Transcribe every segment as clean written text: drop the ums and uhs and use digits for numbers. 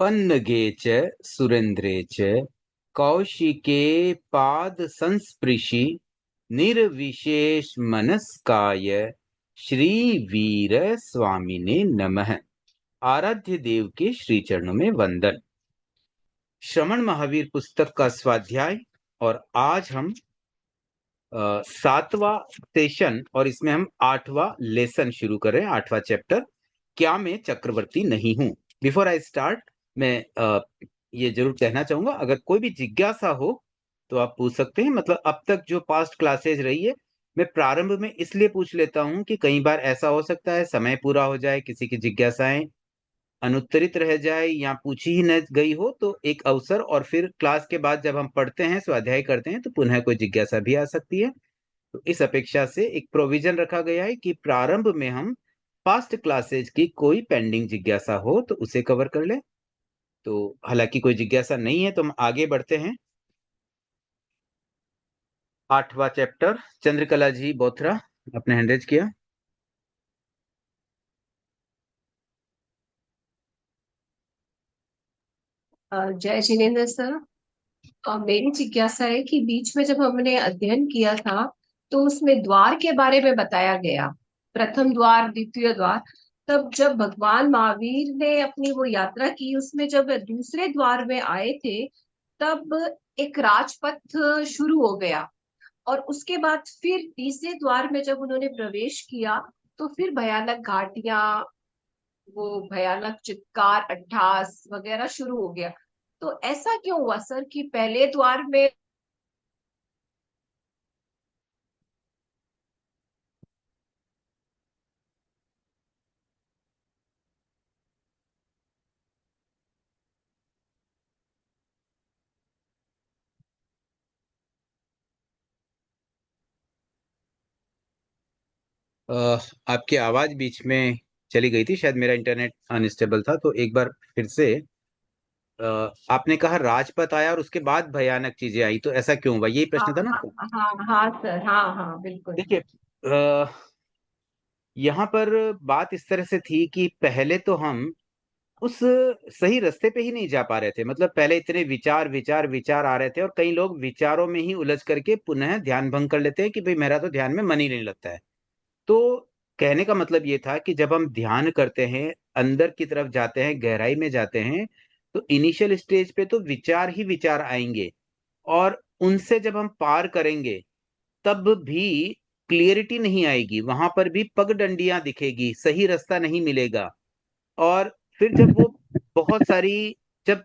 पन्नगे च सुरेन्द्रे च कौशिके पादसंस्पृशि निर्विशेषमनस्काय श्रीवीर स्वामिने नमः। आराध्य देव के श्री चरणों में वंदन। श्रवण महावीर पुस्तक का स्वाध्याय, और आज हम 7वां सेशन और इसमें हम 8वां लेसन शुरू कर रहे हैं, 8वां चैप्टर, क्या मैं चक्रवर्ती नहीं हूं। बिफोर आई स्टार्ट, मैं ये जरूर कहना चाहूंगा, अगर कोई भी जिज्ञासा हो तो आप पूछ सकते हैं। मतलब अब तक जो पास्ट क्लासेज रही है, मैं प्रारंभ में इसलिए पूछ लेता हूं कि कई बार ऐसा हो सकता है समय पूरा हो जाए, किसी की जिज्ञासाएं अनुत्तरित रह जाए या पूछी ही न गई हो, तो एक अवसर, और फिर क्लास के बाद जब हम पढ़ते हैं, स्वाध्याय करते हैं, तो पुनः कोई जिज्ञासा भी आ सकती है। तो इस अपेक्षा से एक प्रोविजन रखा गया है कि प्रारंभ में हम पास्ट क्लासेज की कोई पेंडिंग जिज्ञासा हो तो उसे कवर कर ले। तो हालांकि कोई जिज्ञासा नहीं है तो हम आगे बढ़ते हैं। 8वां चैप्टर, चंद्रकला जी बोथरा, अपने हैंड रेज किया। जय जिनेन्द्र सर। मेरी जिज्ञासा है कि बीच में जब हमने अध्ययन किया था तो उसमें द्वार के बारे में बताया गया, प्रथम द्वार द्वितीय द्वार। तब जब भगवान महावीर ने अपनी वो यात्रा की, उसमें जब दूसरे द्वार में आए थे तब एक राजपथ शुरू हो गया, और उसके बाद फिर तीसरे द्वार में जब उन्होंने प्रवेश किया तो फिर भयानक घाटियां, वो भयानक चित्कार, अट्ठास वगैरह शुरू हो गया। तो ऐसा क्यों हुआ सर कि पहले द्वार में। आपकी आवाज बीच में चली गई थी, शायद मेरा इंटरनेट अनस्टेबल था, तो एक बार फिर से। आपने कहा राजपथ आया और उसके बाद भयानक चीजें आई, तो ऐसा क्यों हुआ, यही हाँ प्रश्न था ना हाँ आपका? हाँ हाँ सर, हाँ हाँ बिल्कुल। देखिए, यहाँ पर बात इस तरह से थी कि पहले तो हम उस सही रास्ते पे ही नहीं जा पा रहे थे। मतलब पहले इतने विचार विचार विचार आ रहे थे, और कई लोग विचारों में ही उलझ करके पुनः ध्यान भंग कर लेते हैं कि भाई मेरा तो ध्यान में मन ही नहीं लगता है। तो कहने का मतलब ये था कि जब हम ध्यान करते हैं, अंदर की तरफ जाते हैं, गहराई में जाते हैं, तो इनिशियल स्टेज पे तो विचार ही विचार आएंगे, और उनसे जब हम पार करेंगे तब भी क्लियरिटी नहीं आएगी, वहां पर भी पगडंडियां दिखेगी, सही रास्ता नहीं मिलेगा। और फिर जब वो बहुत सारी, जब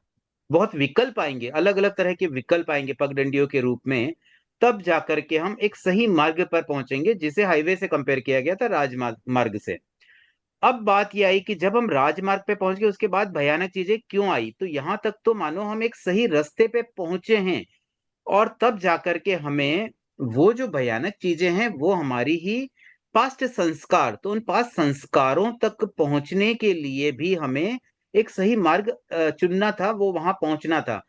बहुत विकल्प आएंगे, अलग अलग तरह के विकल्प आएंगे पगडंडियों के रूप में, तब जाकर के हम एक सही मार्ग पर पहुंचेंगे, जिसे हाईवे से कंपेयर किया गया था, राजमार्ग मार्ग से। अब बात यह आई कि जब हम राजमार्ग पे पहुंच गए, उसके बाद भयानक चीजें क्यों आई, तो यहां तक तो मानो हम एक सही रास्ते पे पहुंचे हैं, और तब जाकर के हमें वो जो भयानक चीजें हैं वो हमारी ही पास्ट संस्कार, तो उन पास्ट संस्कारों तक पहुंचने के लिए भी हमें एक सही मार्ग चुनना था, वो वहां पहुंचना था।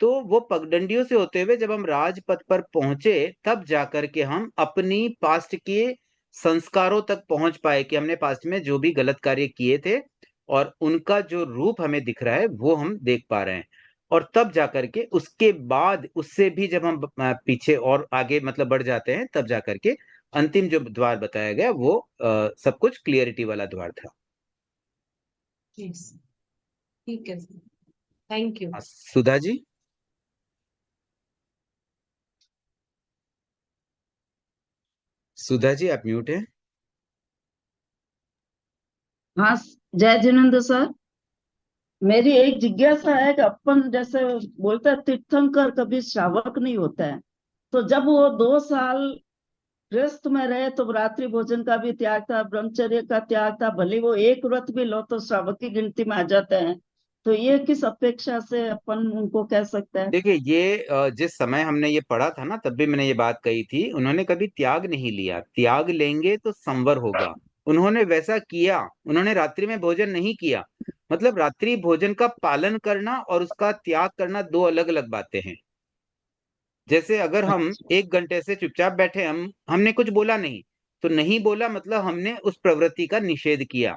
तो वो पगडंडियों से होते हुए जब हम राजपथ पर पहुंचे, तब जाकर के हम अपनी पास्ट के संस्कारों तक पहुंच पाए कि हमने पास्ट में जो भी गलत कार्य किए थे, और उनका जो रूप हमें दिख रहा है वो हम देख पा रहे हैं। और तब जाकर के उसके बाद, उससे भी जब हम पीछे और आगे मतलब बढ़ जाते हैं, तब जाकर के अंतिम जो द्वार बताया गया वो सब कुछ क्लियरिटी वाला द्वार था। जी सर, ठीक है sir, thank you. Sudha ji. Sudha ji, आप म्यूट हैं। हाँ, जय जिनेन्द्र सर। मेरी एक जिज्ञासा है कि अपन जैसे बोलते हैं तीर्थंकर कभी श्रावक नहीं होता है, तो जब वो 2 साल गृहस्थ में रहे तो रात्रि भोजन का भी त्याग था, ब्रह्मचर्य का त्याग था, भले वो एक व्रत भी लो तो श्रावक की गिनती में आ जाते हैं। तो ये किस अपेक्षा से अपन उनको कह सकते हैं? देखिए, ये जिस समय हमने ये पढ़ा था ना, तब भी मैंने ये बात कही थी, उन्होंने कभी त्याग नहीं लिया। त्याग लेंगे तो संवर होगा। उन्होंने वैसा किया, उन्होंने रात्रि में भोजन नहीं किया। मतलब रात्रि भोजन का पालन करना और उसका त्याग करना दो अलग अलग बातें हैं। जैसे अगर हम अच्छा। 1 घंटे से चुपचाप बैठे, हमने कुछ बोला नहीं, तो नहीं बोला मतलब हमने उस प्रवृत्ति का निषेध किया।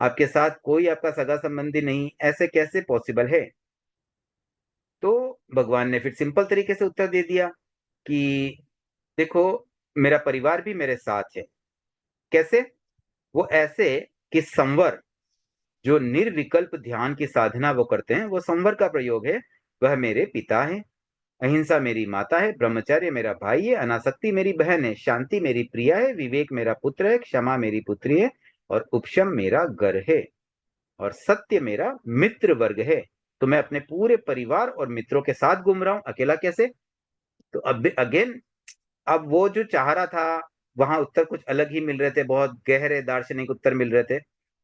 आपके साथ कोई आपका सगा संबंधी नहीं, ऐसे कैसे पॉसिबल है? तो भगवान ने फिर सिंपल तरीके से उत्तर दे दिया कि देखो, मेरा परिवार भी मेरे साथ है। कैसे? वो ऐसे कि संवर, जो निर्विकल्प ध्यान की साधना वो करते हैं, वो संवर का प्रयोग है। वह मेरे पिता है, अहिंसा मेरी माता है, ब्रह्मचर्य मेरा भाई है, अनासक्ति मेरी बहन है, शांति मेरी प्रिया है, विवेक मेरा पुत्र है, क्षमा मेरी पुत्री है, और उपशम मेरा घर है, और सत्य मेरा मित्र वर्ग है। तो मैं अपने पूरे परिवार और मित्रों के साथ घूम रहा हूं, अकेला कैसे? तो अब अगेन, अब वो जो चाह रहा था, वहां उत्तर कुछ अलग ही मिल रहे थे, बहुत गहरे दार्शनिक उत्तर मिल रहे थे।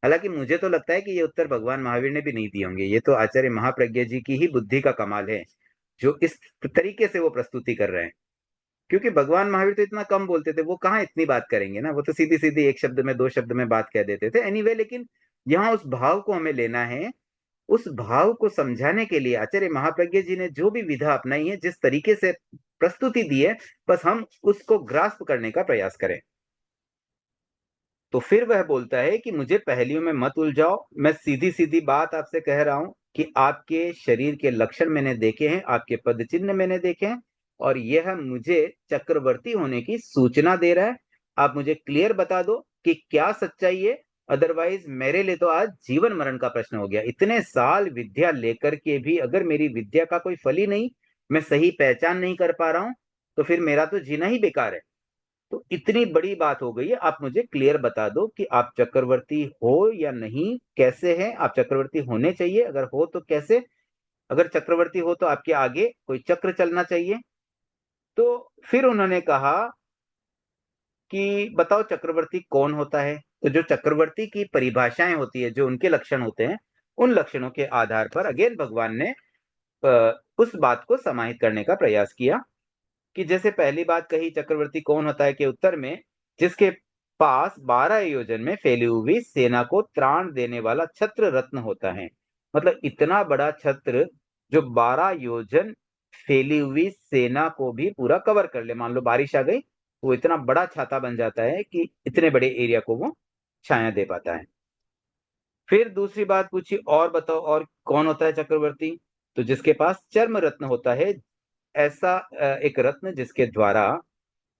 हालांकि मुझे तो लगता है कि ये उत्तर भगवान महावीर ने भी नहीं दिए होंगे, ये तो आचार्य महाप्रज्ञा जी की ही बुद्धि का कमाल है, जो इस तरीके से वो प्रस्तुति कर रहे हैं। क्योंकि भगवान महावीर तो इतना कम बोलते थे, वो कहाँ इतनी बात करेंगे ना, वो तो सीधी सीधी एक शब्द में, दो शब्द में बात कह देते थे। एनीवे, लेकिन यहाँ उस भाव को हमें लेना है। उस भाव को समझाने के लिए आचार्य महाप्रज्ञ जी ने जो भी विधा अपनाई है, जिस तरीके से प्रस्तुति दी है, बस हम उसको ग्रास्प करने का प्रयास करें। तो फिर वह बोलता है कि मुझे पहेलियों में मत उलझाओ, मैं सीधी सीधी बात आपसे कह रहा हूं कि आपके शरीर के लक्षण मैंने देखे हैं, आपके पद चिन्ह मैंने देखे हैं, और यह मुझे चक्रवर्ती होने की सूचना दे रहा है। आप मुझे क्लियर बता दो कि क्या सच्चाई है, अदरवाइज मेरे लिए तो आज जीवन मरण का प्रश्न हो गया। इतने साल विद्या लेकर के भी अगर मेरी विद्या का कोई फल ही नहीं, मैं सही पहचान नहीं कर पा रहा हूं, तो फिर मेरा तो जीना ही बेकार है। तो इतनी बड़ी बात हो गई है, आप मुझे क्लियर बता दो कि आप चक्रवर्ती हो या नहीं, कैसे हैं आप? चक्रवर्ती होने चाहिए, अगर हो तो कैसे? अगर चक्रवर्ती हो तो आपके आगे कोई चक्र चलना चाहिए। तो फिर उन्होंने कहा कि बताओ चक्रवर्ती कौन होता है? तो जो चक्रवर्ती की परिभाषाएं होती है, जो उनके लक्षण होते हैं, उन लक्षणों के आधार पर अगेन भगवान ने उस बात को समाहित करने का प्रयास किया। कि जैसे पहली बात कही, चक्रवर्ती कौन होता है, के उत्तर में, जिसके पास 12 योजन में फैली हुई सेना को त्राण देने वाला छत्र रत्न होता है। मतलब इतना बड़ा छत्र जो 12 योजन फैली हुई सेना को भी पूरा कवर कर ले। मान लो बारिश आ गई, वो इतना बड़ा छाता बन जाता है कि इतने बड़े एरिया को वो छाया दे पाता है। फिर दूसरी बात पूछी, और बताओ और कौन होता है चक्रवर्ती? तो जिसके पास चर्म रत्न होता है, ऐसा एक रत्न जिसके द्वारा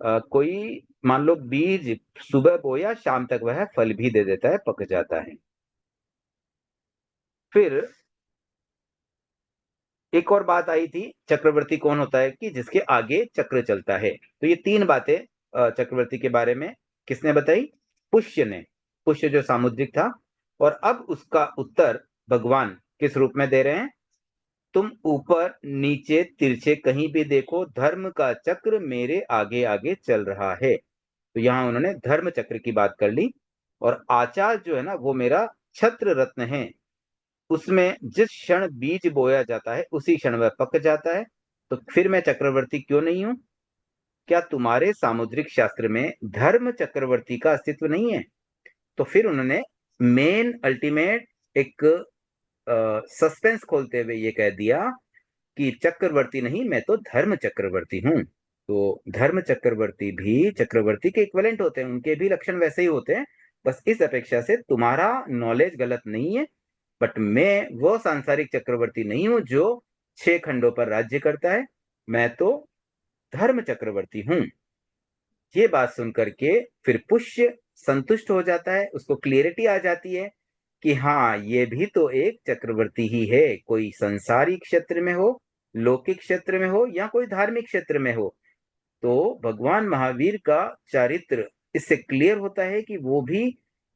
कोई, मान लो बीज सुबह बोया शाम तक वह फल भी दे देता है, पक जाता है। फिर एक और बात आई थी, चक्रवर्ती कौन होता है, कि जिसके आगे चक्र चलता है। तो ये तीन बातें चक्रवर्ती के बारे में किसने बताई? पुष्य ने। पुष्य जो सामुद्रिक था। और अब उसका उत्तर भगवान किस रूप में दे रहे हैं? तुम ऊपर नीचे तिरछे कहीं भी देखो, धर्म का चक्र मेरे आगे आगे चल रहा है। तो यहां उन्होंने धर्म चक्र की बात कर ली। और आचार जो है ना, वो मेरा छत्र रत्न है। उसमें जिस क्षण बीज बोया जाता है, उसी क्षण वह पक जाता है। तो फिर मैं चक्रवर्ती क्यों नहीं हूं? क्या तुम्हारे सामुद्रिक शास्त्र में धर्म चक्रवर्ती का अस्तित्व नहीं है? तो फिर उन्होंने मेन अल्टीमेट एक सस्पेंस खोलते हुए ये कह दिया कि चक्रवर्ती नहीं, मैं तो धर्म चक्रवर्ती हूं। तो धर्म चक्रवर्ती भी चक्रवर्ती के इक्विवेलेंट होते हैं, उनके भी लक्षण वैसे ही होते हैं। बस इस अपेक्षा से तुम्हारा नॉलेज गलत नहीं है। बट मैं वो सांसारिक चक्रवर्ती नहीं हूं जो 6 खंडों पर राज्य करता है, मैं तो धर्म चक्रवर्ती हूं। ये बात सुनकर के फिर पुष्य संतुष्ट हो जाता है, उसको क्लियरिटी आ जाती है कि हाँ, ये भी तो एक चक्रवर्ती ही है, कोई संसारिक क्षेत्र में हो, लौकिक क्षेत्र में हो, या कोई धार्मिक क्षेत्र में हो। तो भगवान महावीर का चरित्र इससे क्लियर होता है कि वो भी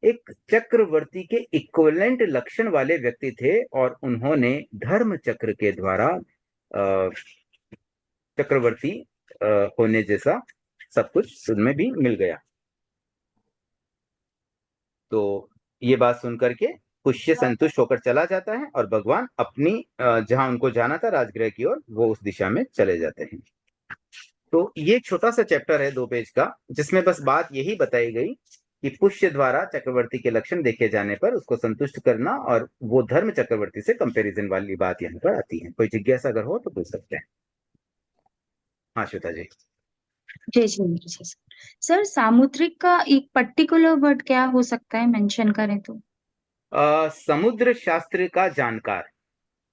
एक चक्रवर्ती के इक्विवेलेंट लक्षण वाले व्यक्ति थे, और उन्होंने धर्म चक्र के द्वारा चक्रवर्ती होने जैसा सब कुछ उनमें भी मिल गया। तो ये बात सुनकर के पुष्य संतुष्ट होकर चला जाता है, और भगवान अपनी जहां उनको जाना था राजगृह की ओर, वो उस दिशा में चले जाते हैं। तो ये छोटा सा चैप्टर है 2 पेज का, जिसमें बस बात यही बताई गई कि पुष्य द्वारा चक्रवर्ती के लक्षण देखे जाने पर उसको संतुष्ट करना, और वो धर्म चक्रवर्ती से कंपैरिजन वाली बात यहाँ पर आती है। कोई जिज्ञासा अगर हो तो पूछ सकते हैं। हाँ श्वेता जी। जय श्री कृष्ण सर। सर, सामुद्रिक का एक पर्टिकुलर वर्ड क्या हो सकता है, मेंशन करें तो? समुद्र शास्त्र का जानकार।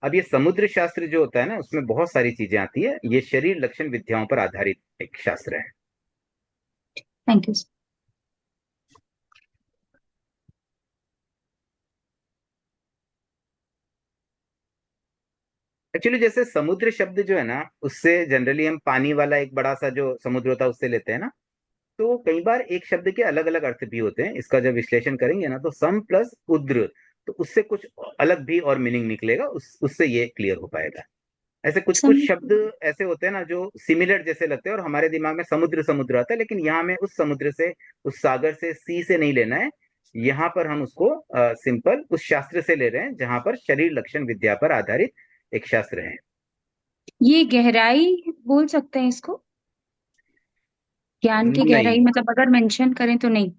अब ये समुद्र शास्त्र जो होता है ना, उसमें बहुत सारी चीजें आती है। ये शरीर लक्षण विद्याओं पर आधारित एक शास्त्र है। Thank you. एक्चुअली जैसे समुद्र शब्द जो है ना, उससे जनरली हम पानी वाला एक बड़ा सा जो समुद्र होता है उससे लेते हैं ना। तो कई बार एक शब्द के अलग अलग अर्थ भी होते हैं। इसका जब विश्लेषण करेंगे ना, तो सम प्लस उद्र, तो उससे कुछ अलग भी और मीनिंग निकलेगा, उससे ये क्लियर हो पाएगा। ऐसे कुछ कुछ शब्द ऐसे होते हैं ना जो सिमिलर जैसे लगते हैं, और हमारे दिमाग में समुद्र समुद्र आता है, लेकिन यहाँ में उस समुद्र से, उस सागर से, सी से नहीं लेना है। यहाँ पर हम उसको सिंपल उस शास्त्र से ले रहे हैं जहां पर शरीर लक्षण विद्या पर आधारित एक शास्त्र है। ये गहराई बोल सकते हैं इसको? ज्ञान की नहीं, गहराई मतलब अगर मेंशन करें तो नहीं?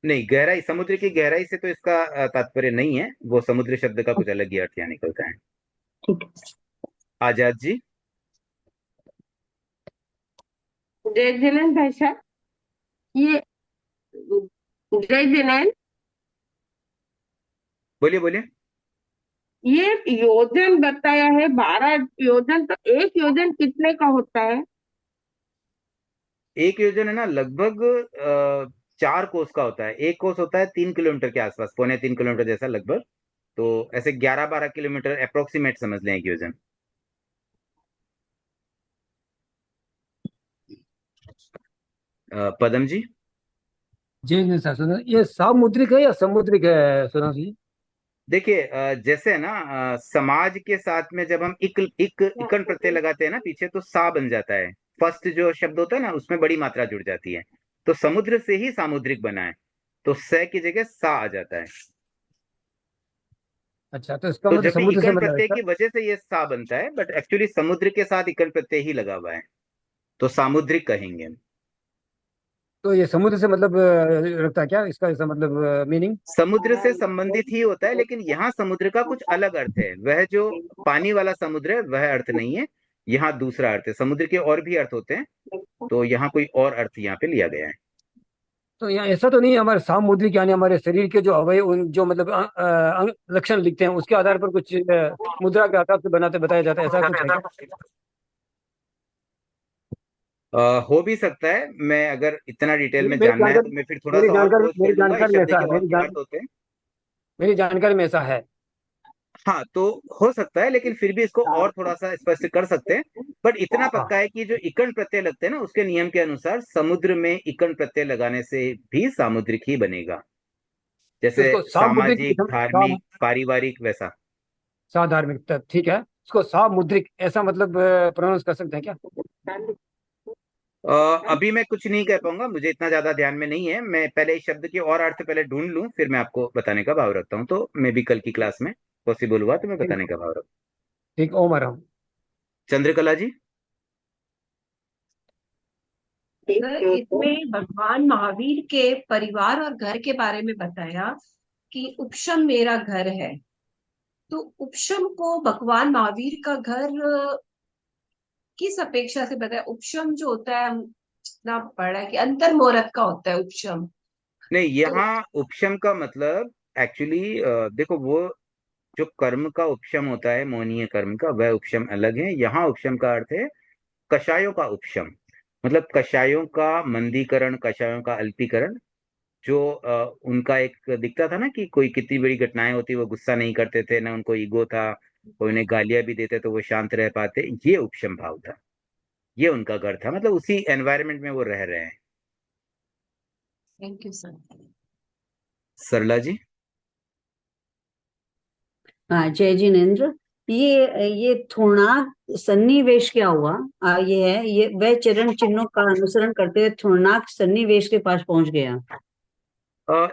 नहीं, गहराई, समुद्र की गहराई से तो इसका तात्पर्य नहीं है। वो समुद्र शब्द का कुछ अलग ही अर्थ यहाँ निकलता है। ठीक है। आजाद जी। जय जिनेन्द्र भाई साहब, ये जय जिनेन्द्र, बोलिए बोलिए। ये योजन बताया है 12 योजन, तो एक योजन कितने का होता है? एक योजन है ना, लगभग 4 कोस का होता है। एक कोस होता है 3 किलोमीटर के आसपास, 3.25 किलोमीटर जैसा लगभग। तो ऐसे 11-12 किलोमीटर अप्रोक्सीमेट समझ लें एक योजन। पदम जी। जी नहीं सर, सुनो, ये सामुद्रिक है या समुद्रिक है सुना जी? देखिए, जैसे है ना, समाज के साथ में जब हम इकन प्रत्यय लगाते हैं ना पीछे, तो सा बन जाता है। फर्स्ट जो शब्द होता है ना, उसमें बड़ी मात्रा जुड़ जाती है। तो समुद्र से ही सामुद्रिक बना है, तो स की जगह सा आ जाता है। अच्छा, तो इसका तो मतलब जब भी समुद्र से इकन मतलब है प्रत्यय सर? की वजह से ये सा बनता है, बट एक्चुअली समुद्र के साथ इकन प्रत्यय ही लगा हुआ है, तो सामुद्रिक कहेंगे हम। तो ये समुद्र से मतलब रखता है क्या इसका, इसका मतलब मीनिंग? समुद्र से संबंधित ही होता है, लेकिन यहाँ समुद्र का कुछ अलग अर्थ है। वह जो पानी वाला समुद्र है वह अर्थ नहीं है। यहाँ दूसरा अर्थ है। समुद्र के और भी अर्थ होते हैं, तो यहाँ कोई और अर्थ यहाँ पे लिया गया है। तो यहाँ ऐसा तो नहीं है हमारे सामुद्रिक यानी हमारे शरीर के जो अवयव उन जो मतलब लक्षण लिखते हैं उसके आधार पर कुछ मुद्रा के आधार से बनाते बताया जाता है, ऐसा कुछ है क्या? हो भी सकता है। मैं अगर इतना डिटेल मेरी में मेरी जानना है तो जानकारी मैं फिर थोड़ा सा और खोज कर मेरी लूंगा इस जानकारी में शब्द ऐसा के है, और क्या अर्थ होते हैं। मेरी जानकारी में ऐसा है। हाँ, तो हो सकता है, लेकिन फिर भी इसको और थोड़ा सा स्पष्ट कर सकते हैं। बट इतना हाँ, पक्का है कि जो इकन प्रत्यय लगते हैं ना, उसके नियम के अनुसार समुद्र में इकन प्रत्यय लगाने से भी सामुद्रिक ही बनेगा। तो जैसे इसको सामुद्रिक सामाजिक, धार्मिक, पारिवारिक, वैसा। साधार्मिक, ठीक है। इसको सामुद्रिक ऐसा मतलब प्रोनाउंस कर सकते हैं क्या? अ, अभी मैं कुछ नहीं कह पाऊंगा, मुझे इतना ज्यादा ध्यान में नहीं है। मैं पहले इस शब्द के और अर्थ पहले ढूंढ लूं, फिर मैं आपको बताने का भाव रखता हूँ। तो मैं भी कल की क्लास में पॉसिबल हुआ तो मैं ठीक, बताने का भाव रखता ठीक, ओमर हम। हूँ। चंद्रकला जी। सर, इसमें भगवान महावीर के परिवार और घर के बारे में बताया कि उपशम मेरा घर है। तो उपशम को भगवान महावीर का घर किस अपेक्षा से बताया? उपशम जो होता है, हम जितना पढ़ा है कि अंतर मुहूर्त का होता है उपशम। नहीं, तो यहाँ उपशम का मतलब एक्चुअली देखो, वो जो कर्म का उपशम होता है, मोहनीय कर्म का, वह उपशम अलग है। यहाँ उपशम का अर्थ है कषायों का उपशम। मतलब कषायों का मंदीकरण, कषायों का अल्पीकरण। जो उनका एक दिखता था ना कि कोई कितनी बड़ी घटनाएं होती वो गुस्सा नहीं करते थे ना, उनको ईगो था, कोई उन्हें गालियां भी देते तो वो शांत रह पाते। ये उपशम भाव था। ये उनका घर था, मतलब उसी एनवायरनमेंट में वो रह रहे हैं। Thank you sir. Sarla ji. हाँ, जय जिनेन्द्र। ये थोड़नाक सन्निवेश क्या हुआ? ये है, ये वह चरण चिन्हों का अनुसरण करते हुए थोड़नाक सन्निवेश के पास पहुंच गया।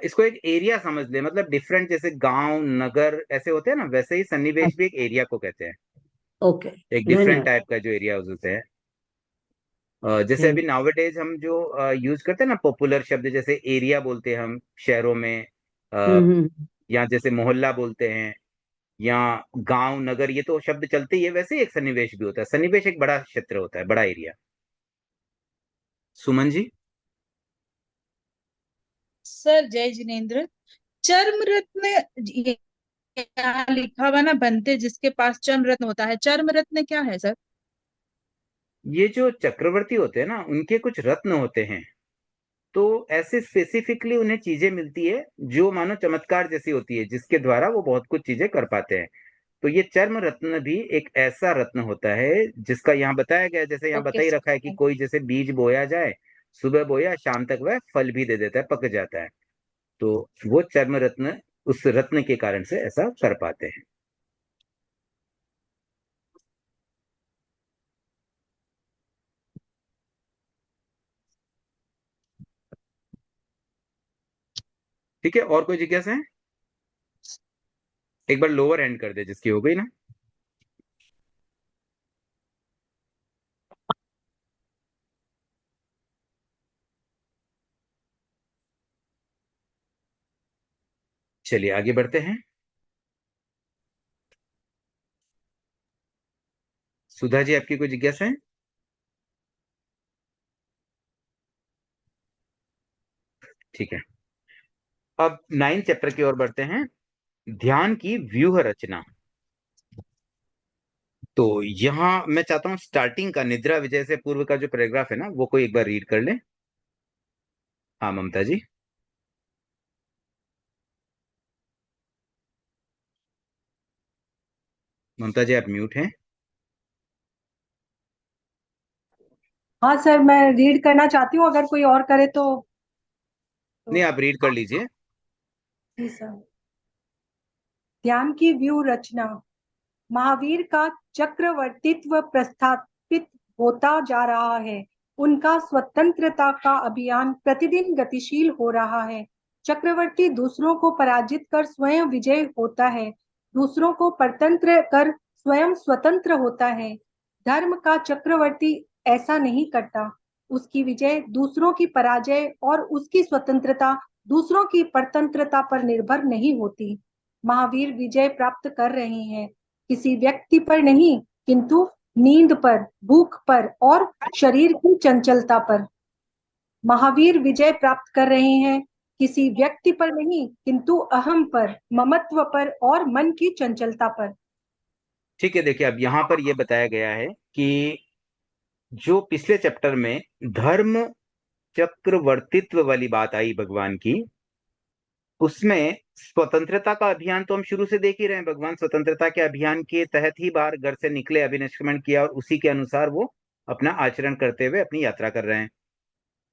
इसको एक एरिया समझ ले, मतलब डिफरेंट, जैसे गांव नगर ऐसे होते हैं ना, वैसे ही सन्निवेश भी एक एरिया को कहते हैं। ओके, एक डिफरेंट धन्यवाद। टाइप का जो एरिया होते हैं। जैसे अभी थैंक नाउअडेज हम जो यूज करते हैं ना पॉपुलर शब्द, जैसे एरिया बोलते हैं हम शहरों में, यू। या जैसे मोहल्ला बोलते हैं, या गांव नगर, ये तो शब्द चलते ही है। वैसे ही एक सन्निवेश भी होता है। सन्निवेश एक बड़ा क्षेत्र होता है, बड़ा एरिया। सुमन जी। सर जय जिनेन्द्र, चर्म रत्न यहाँ लिखा हुआ ना, बनते जिसके पास चर्म रत्न होता है। चर्म रत्न क्या है सर? ये जो चक्रवर्ती होते हैं ना, उनके कुछ रत्न होते हैं। तो ऐसे स्पेसिफिकली उन्हें चीजें मिलती है जो मानो चमत्कार जैसी होती है, जिसके द्वारा वो बहुत कुछ चीजें कर पाते हैं। तो ये चर्म रत्न भी एक ऐसा रत्न होता है जिसका यहाँ बताया गया है, जैसे यहाँ बता ओके ही रखा है कि सर। कोई जैसे बीज बोया जाए, सुबह बोया शाम तक वह फल भी दे देता है, पक जाता है। तो वो चर्म रत्न उस रत्न के कारण से ऐसा कर पाते हैं। ठीक है, और कोई जिज्ञासा है? एक बार लोअर एंड कर दे जिसकी हो गई ना। चलिए आगे बढ़ते हैं। सुधा जी, आपकी कोई जिज्ञासा है? ठीक है, अब 9 चैप्टर की ओर बढ़ते हैं। ध्यान की व्यूह रचना। तो यहाँ मैं चाहता हूँ स्टार्टिंग का निद्रा विजय से पूर्व का जो पैराग्राफ है ना, वो कोई एक बार रीड कर ले। हाँ ममता जी। ममता जी, आप म्यूट हैं। हाँ सर, मैं रीड करना चाहती हूँ, अगर कोई और करे नहीं, तो आप रीड कर लीजिए। जी सर। ध्यान की व्यूह रचना। महावीर का चक्रवर्तित्व प्रस्थापित होता जा रहा है। उनका स्वतंत्रता का अभियान प्रतिदिन गतिशील हो रहा है। चक्रवर्ती दूसरों को पराजित कर स्वयं विजय होता है, दूसरों को परतंत्र कर स्वयं स्वतंत्र होता है। धर्म का चक्रवर्ती ऐसा नहीं करता। उसकी विजय दूसरों की पराजय और उसकी स्वतंत्रता दूसरों की परतंत्रता पर निर्भर नहीं होती। महावीर विजय प्राप्त कर रहे हैं, किसी व्यक्ति पर नहीं, किंतु नींद पर, भूख पर और शरीर की चंचलता पर। महावीर विजय प्राप्त कर रहे हैं, किसी व्यक्ति पर नहीं, किंतु अहम पर, ममत्व पर और मन की चंचलता पर। ठीक है, देखिए अब यहाँ पर यह बताया गया है कि जो पिछले चैप्टर में धर्म चक्रवर्तित्व वाली बात आई भगवान की, उसमें स्वतंत्रता का अभियान तो हम शुरू से देख ही रहे हैं। भगवान स्वतंत्रता के अभियान के तहत ही बाहर घर से निकले, अभिनिष्क्रमण किया और उसी के अनुसार वो अपना आचरण करते हुए अपनी यात्रा कर रहे हैं।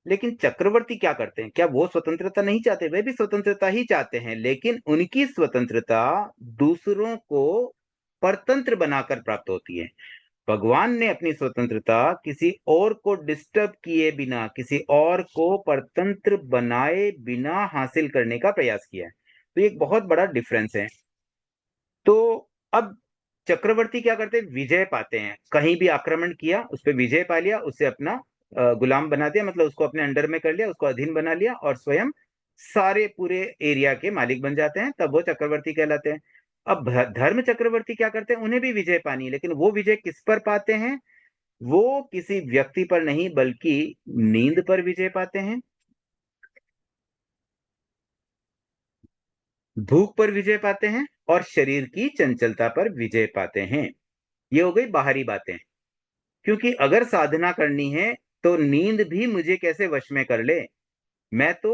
लेकिन चक्रवर्ती क्या करते हैं? क्या वो स्वतंत्रता नहीं चाहते? वे भी स्वतंत्रता ही चाहते हैं, लेकिन उनकी स्वतंत्रता दूसरों को परतंत्र बनाकर प्राप्त होती है। भगवान ने अपनी स्वतंत्रता किसी और को डिस्टर्ब किए बिना, किसी और को परतंत्र बनाए बिना हासिल करने का प्रयास किया है। तो ये एक बहुत बड़ा डिफरेंस है। तो अब चक्रवर्ती क्या करते हैं? विजय पाते हैं। कहीं भी आक्रमण किया, उस पर विजय पा लिया, उससे अपना गुलाम बना दिया, मतलब उसको अपने अंडर में कर लिया, उसको अधीन बना लिया और स्वयं सारे पूरे एरिया के मालिक बन जाते हैं, तब वो चक्रवर्ती कहलाते हैं। अब धर्म चक्रवर्ती क्या करते हैं? उन्हें भी विजय पानी है, लेकिन वो विजय किस पर पाते हैं? वो किसी व्यक्ति पर नहीं, बल्कि नींद पर विजय पाते हैं, भूख पर विजय पाते हैं और शरीर की चंचलता पर विजय पाते हैं। ये हो गई बाहरी बातें। क्योंकि अगर साधना करनी है तो नींद भी मुझे कैसे वश में कर ले? मैं तो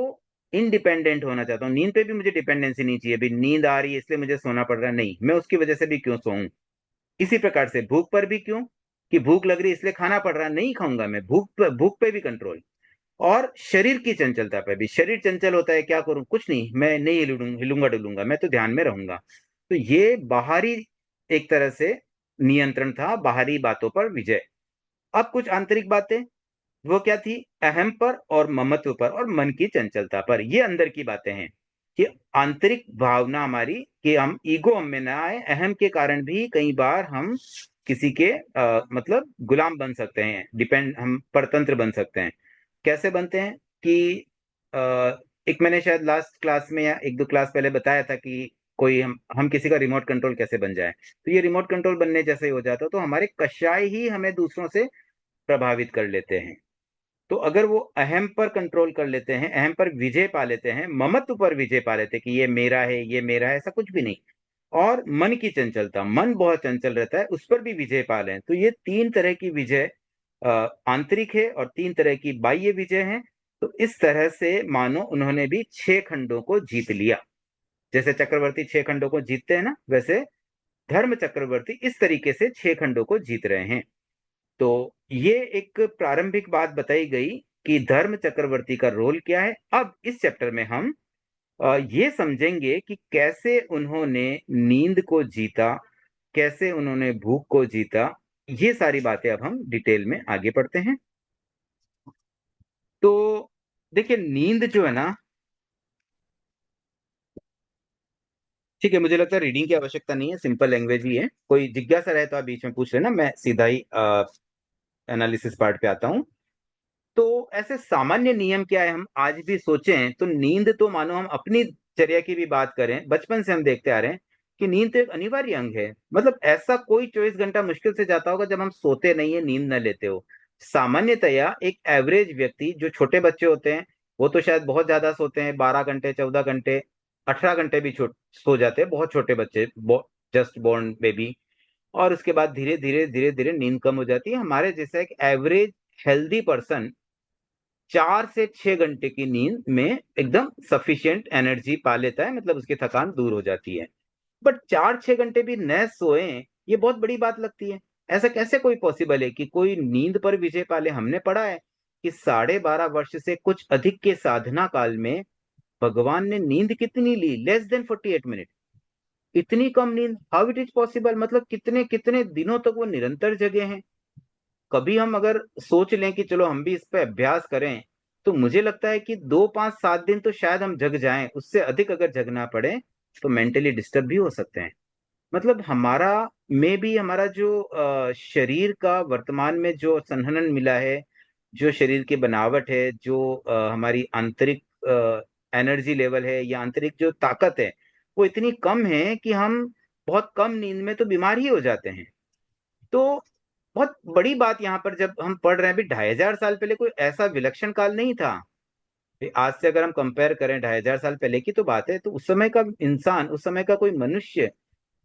इंडिपेंडेंट होना चाहता हूं, नींद पे भी मुझे डिपेंडेंसी नहीं चाहिए। अभी नींद आ रही है इसलिए मुझे सोना पड़ रहा है, नहीं, मैं उसकी वजह से भी क्यों सोऊं? इसी प्रकार से भूख पर भी क्यों, कि भूख लग रही है इसलिए खाना पड़ रहा है, नहीं खाऊंगा मैं, भूख पे भी कंट्रोल। और शरीर की चंचलता पे भी, शरीर चंचल होता है, क्या करूं? कुछ नहीं, मैं नहीं हिलूंगा डुलूंगा, मैं तो ध्यान में रहूंगा। तो ये बाहरी एक तरह से नियंत्रण था, बाहरी बातों पर विजय। अब कुछ आंतरिक बातें, वो क्या थी? अहम पर और ममत्व पर और मन की चंचलता पर। ये अंदर की बातें हैं कि आंतरिक भावना हमारी, कि हम ईगो हम में ना आए। अहम के कारण भी कई बार हम किसी के मतलब गुलाम बन सकते हैं, डिपेंड, हम परतंत्र बन सकते हैं। कैसे बनते हैं? कि आ, एक मैंने शायद लास्ट क्लास में या एक दो क्लास पहले बताया था कि कोई हम किसी का रिमोट कंट्रोल कैसे बन जाए। तो ये रिमोट कंट्रोल बनने जैसे ही हो जाता, तो हमारे कषाय ही हमें दूसरों से प्रभावित कर लेते हैं। तो अगर वो अहम पर कंट्रोल कर लेते हैं, अहम पर विजय पा लेते हैं, ममत्व पर विजय पा लेते हैं कि ये मेरा है, ये मेरा है, ऐसा कुछ भी नहीं। और मन की चंचलता, मन बहुत चंचल रहता है, उस पर भी विजय पा लें। तो ये तीन तरह की विजय आंतरिक है और तीन तरह की बाह्य विजय है। तो इस तरह से मानो उन्होंने भी 6 खंडों को जीत लिया। जैसे चक्रवर्ती 6 खंडों को जीतते हैं ना, वैसे धर्म चक्रवर्ती इस तरीके से 6 खंडों को जीत रहे हैं। तो ये एक प्रारंभिक बात बताई गई कि धर्म चक्रवर्ती का रोल क्या है। अब इस चैप्टर में हम ये समझेंगे कि कैसे उन्होंने नींद को जीता, कैसे उन्होंने भूख को जीता। ये सारी बातें अब हम डिटेल में आगे पढ़ते हैं। तो देखिए, नींद जो है ना, ठीक है, मुझे लगता है रीडिंग की आवश्यकता नहीं है, सिंपल लैंग्वेज ही है। कोई जिज्ञासा रहे तो आप बीच में पूछ लेना, मैं सीधा ही एनालिसिस पार्ट पे आता हूँ। तो ऐसे सामान्य नियम क्या है, हम आज भी सोचें तो नींद तो मानो हम अपनी चर्या की भी बात करें, बचपन से हम देखते आ रहे हैं कि नींद तो एक अनिवार्य अंग है। मतलब ऐसा कोई 24 घंटा मुश्किल से जाता होगा जब हम सोते नहीं है, नींद न लेते हो। सामान्यतया एक एवरेज व्यक्ति, जो छोटे बच्चे होते हैं वो तो शायद बहुत ज्यादा सोते हैं, 12 घंटे, 14 घंटे, 18 घंटे भी सो जाते हैं, बहुत छोटे बच्चे, जस्ट बोर्न बेबी। और उसके बाद धीरे धीरे धीरे धीरे नींद कम हो जाती है। हमारे जैसा एक एवरेज हेल्दी पर्सन 4 से 6 घंटे की नींद में एकदम सफिशिएंट एनर्जी पा लेता है, मतलब उसकी थकान दूर हो जाती है। बट 4-6 घंटे भी न सोए, ये बहुत बड़ी बात लगती है। ऐसा कैसे कोई पॉसिबल है कि कोई नींद पर विजय पाले। हमने पढ़ा है कि 12.5 वर्ष से कुछ अधिक के साधना काल में भगवान ने नींद कितनी ली, लेस देन 48 मिनट। इतनी कम नींद, हाउ इट इज पॉसिबल। मतलब कितने कितने दिनों तक वो निरंतर जगे हैं। कभी हम अगर सोच लें कि चलो हम भी इस पे अभ्यास करें, तो मुझे लगता है कि 2, 5, 7 दिन तो शायद हम जग जाएं। उससे अधिक अगर जगना पड़े तो मेंटली डिस्टर्ब भी हो सकते हैं। मतलब हमारा में भी हमारा जो शरीर का वर्तमान में जो संघनन मिला है, जो शरीर की बनावट है, जो हमारी आंतरिक एनर्जी लेवल है या आंतरिक जो ताकत है, वो इतनी कम है कि हम बहुत कम नींद में तो बीमार ही हो जाते हैं। तो बहुत बड़ी बात यहाँ पर जब हम पढ़ रहे हैं, भी 2500 साल पहले कोई ऐसा विलक्षण काल नहीं था। आज से अगर हम कंपेयर करें 2500 साल पहले की तो बात है, तो उस समय का इंसान, उस समय का कोई मनुष्य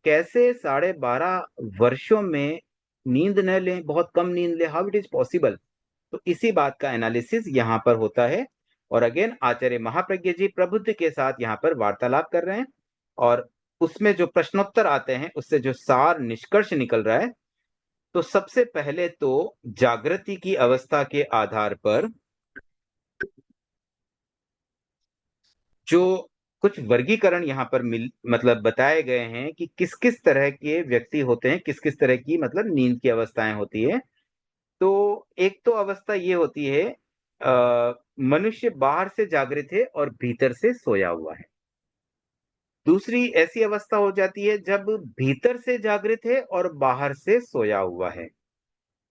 कैसे 12.5 वर्षों में नींद न ले, बहुत कम नींद ले, हाउ इट इज पॉसिबल। तो इसी बात का एनालिसिस यहाँ पर होता है। और अगेन आचार्य महाप्रज्ञ जी प्रबुद्ध के साथ यहाँ पर वार्तालाप कर रहे हैं, और उसमें जो प्रश्नोत्तर आते हैं उससे जो सार निष्कर्ष निकल रहा है। तो सबसे पहले तो जागृति की अवस्था के आधार पर जो कुछ वर्गीकरण यहाँ पर मतलब बताए गए हैं कि किस किस तरह के व्यक्ति होते हैं, किस किस तरह की मतलब नींद की अवस्थाएं होती है। तो एक तो अवस्था ये होती है, मनुष्य बाहर से जागृत है और भीतर से सोया हुआ है। दूसरी ऐसी अवस्था हो जाती है जब भीतर से जागृत है और बाहर से सोया हुआ है।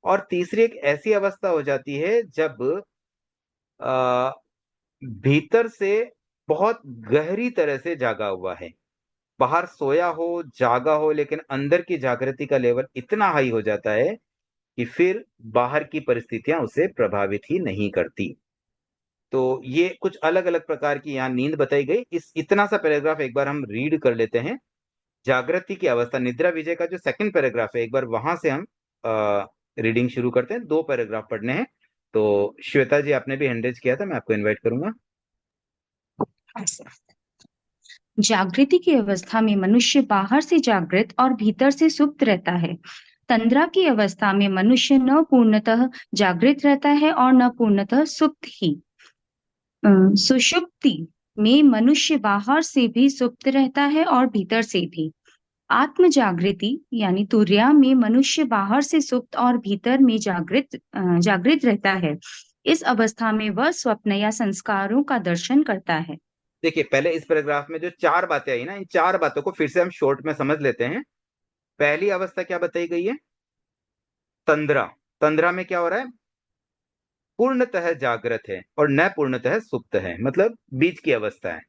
और तीसरी एक ऐसी अवस्था हो जाती है जब आ, भीतर से बहुत गहरी तरह से जागा हुआ है। बाहर सोया हो, जागा हो, लेकिन अंदर की जागृति का लेवल इतना हाई हो जाता है कि फिर बाहर की परिस्थितियां उसे प्रभावित ही नहीं करती। तो ये कुछ अलग अलग प्रकार की यहाँ नींद बताई गई। इस इतना सा पैराग्राफ एक बार हम रीड कर लेते हैं। जागृति की अवस्था, निद्रा विजय का जो सेकंड पैराग्राफ है, एक बार वहां से हम रीडिंग शुरू करते हैं। 2 पैराग्राफ पढ़ने हैं। तो श्वेता जी, आपने भी हैंड रेज किया था, मैं आपको इनवाइट करूंगा। जागृति की अवस्था में मनुष्य बाहर से जागृत और भीतर से सुप्त रहता है। तंद्रा की अवस्था में मनुष्य न पूर्णतः जागृत रहता है और न पूर्णतः सुप्त ही। सुषुप्ति में मनुष्य बाहर से भी सुप्त रहता है और भीतर से भी। आत्म जागृति यानी तुर्या में मनुष्य बाहर से सुप्त और भीतर में जागृत रहता है। इस अवस्था में वह स्वप्न या संस्कारों का दर्शन करता है। देखिए, पहले इस पैराग्राफ में जो 4 बातें आई ना, इन 4 बातों को फिर से हम शॉर्ट में समझ लेते हैं। पहली अवस्था क्या बताई गई है? तंद्रा। तंद्रा में क्या हो रहा है? पूर्णतः जागृत है और न पूर्णतः सुप्त है, मतलब बीच की अवस्था है।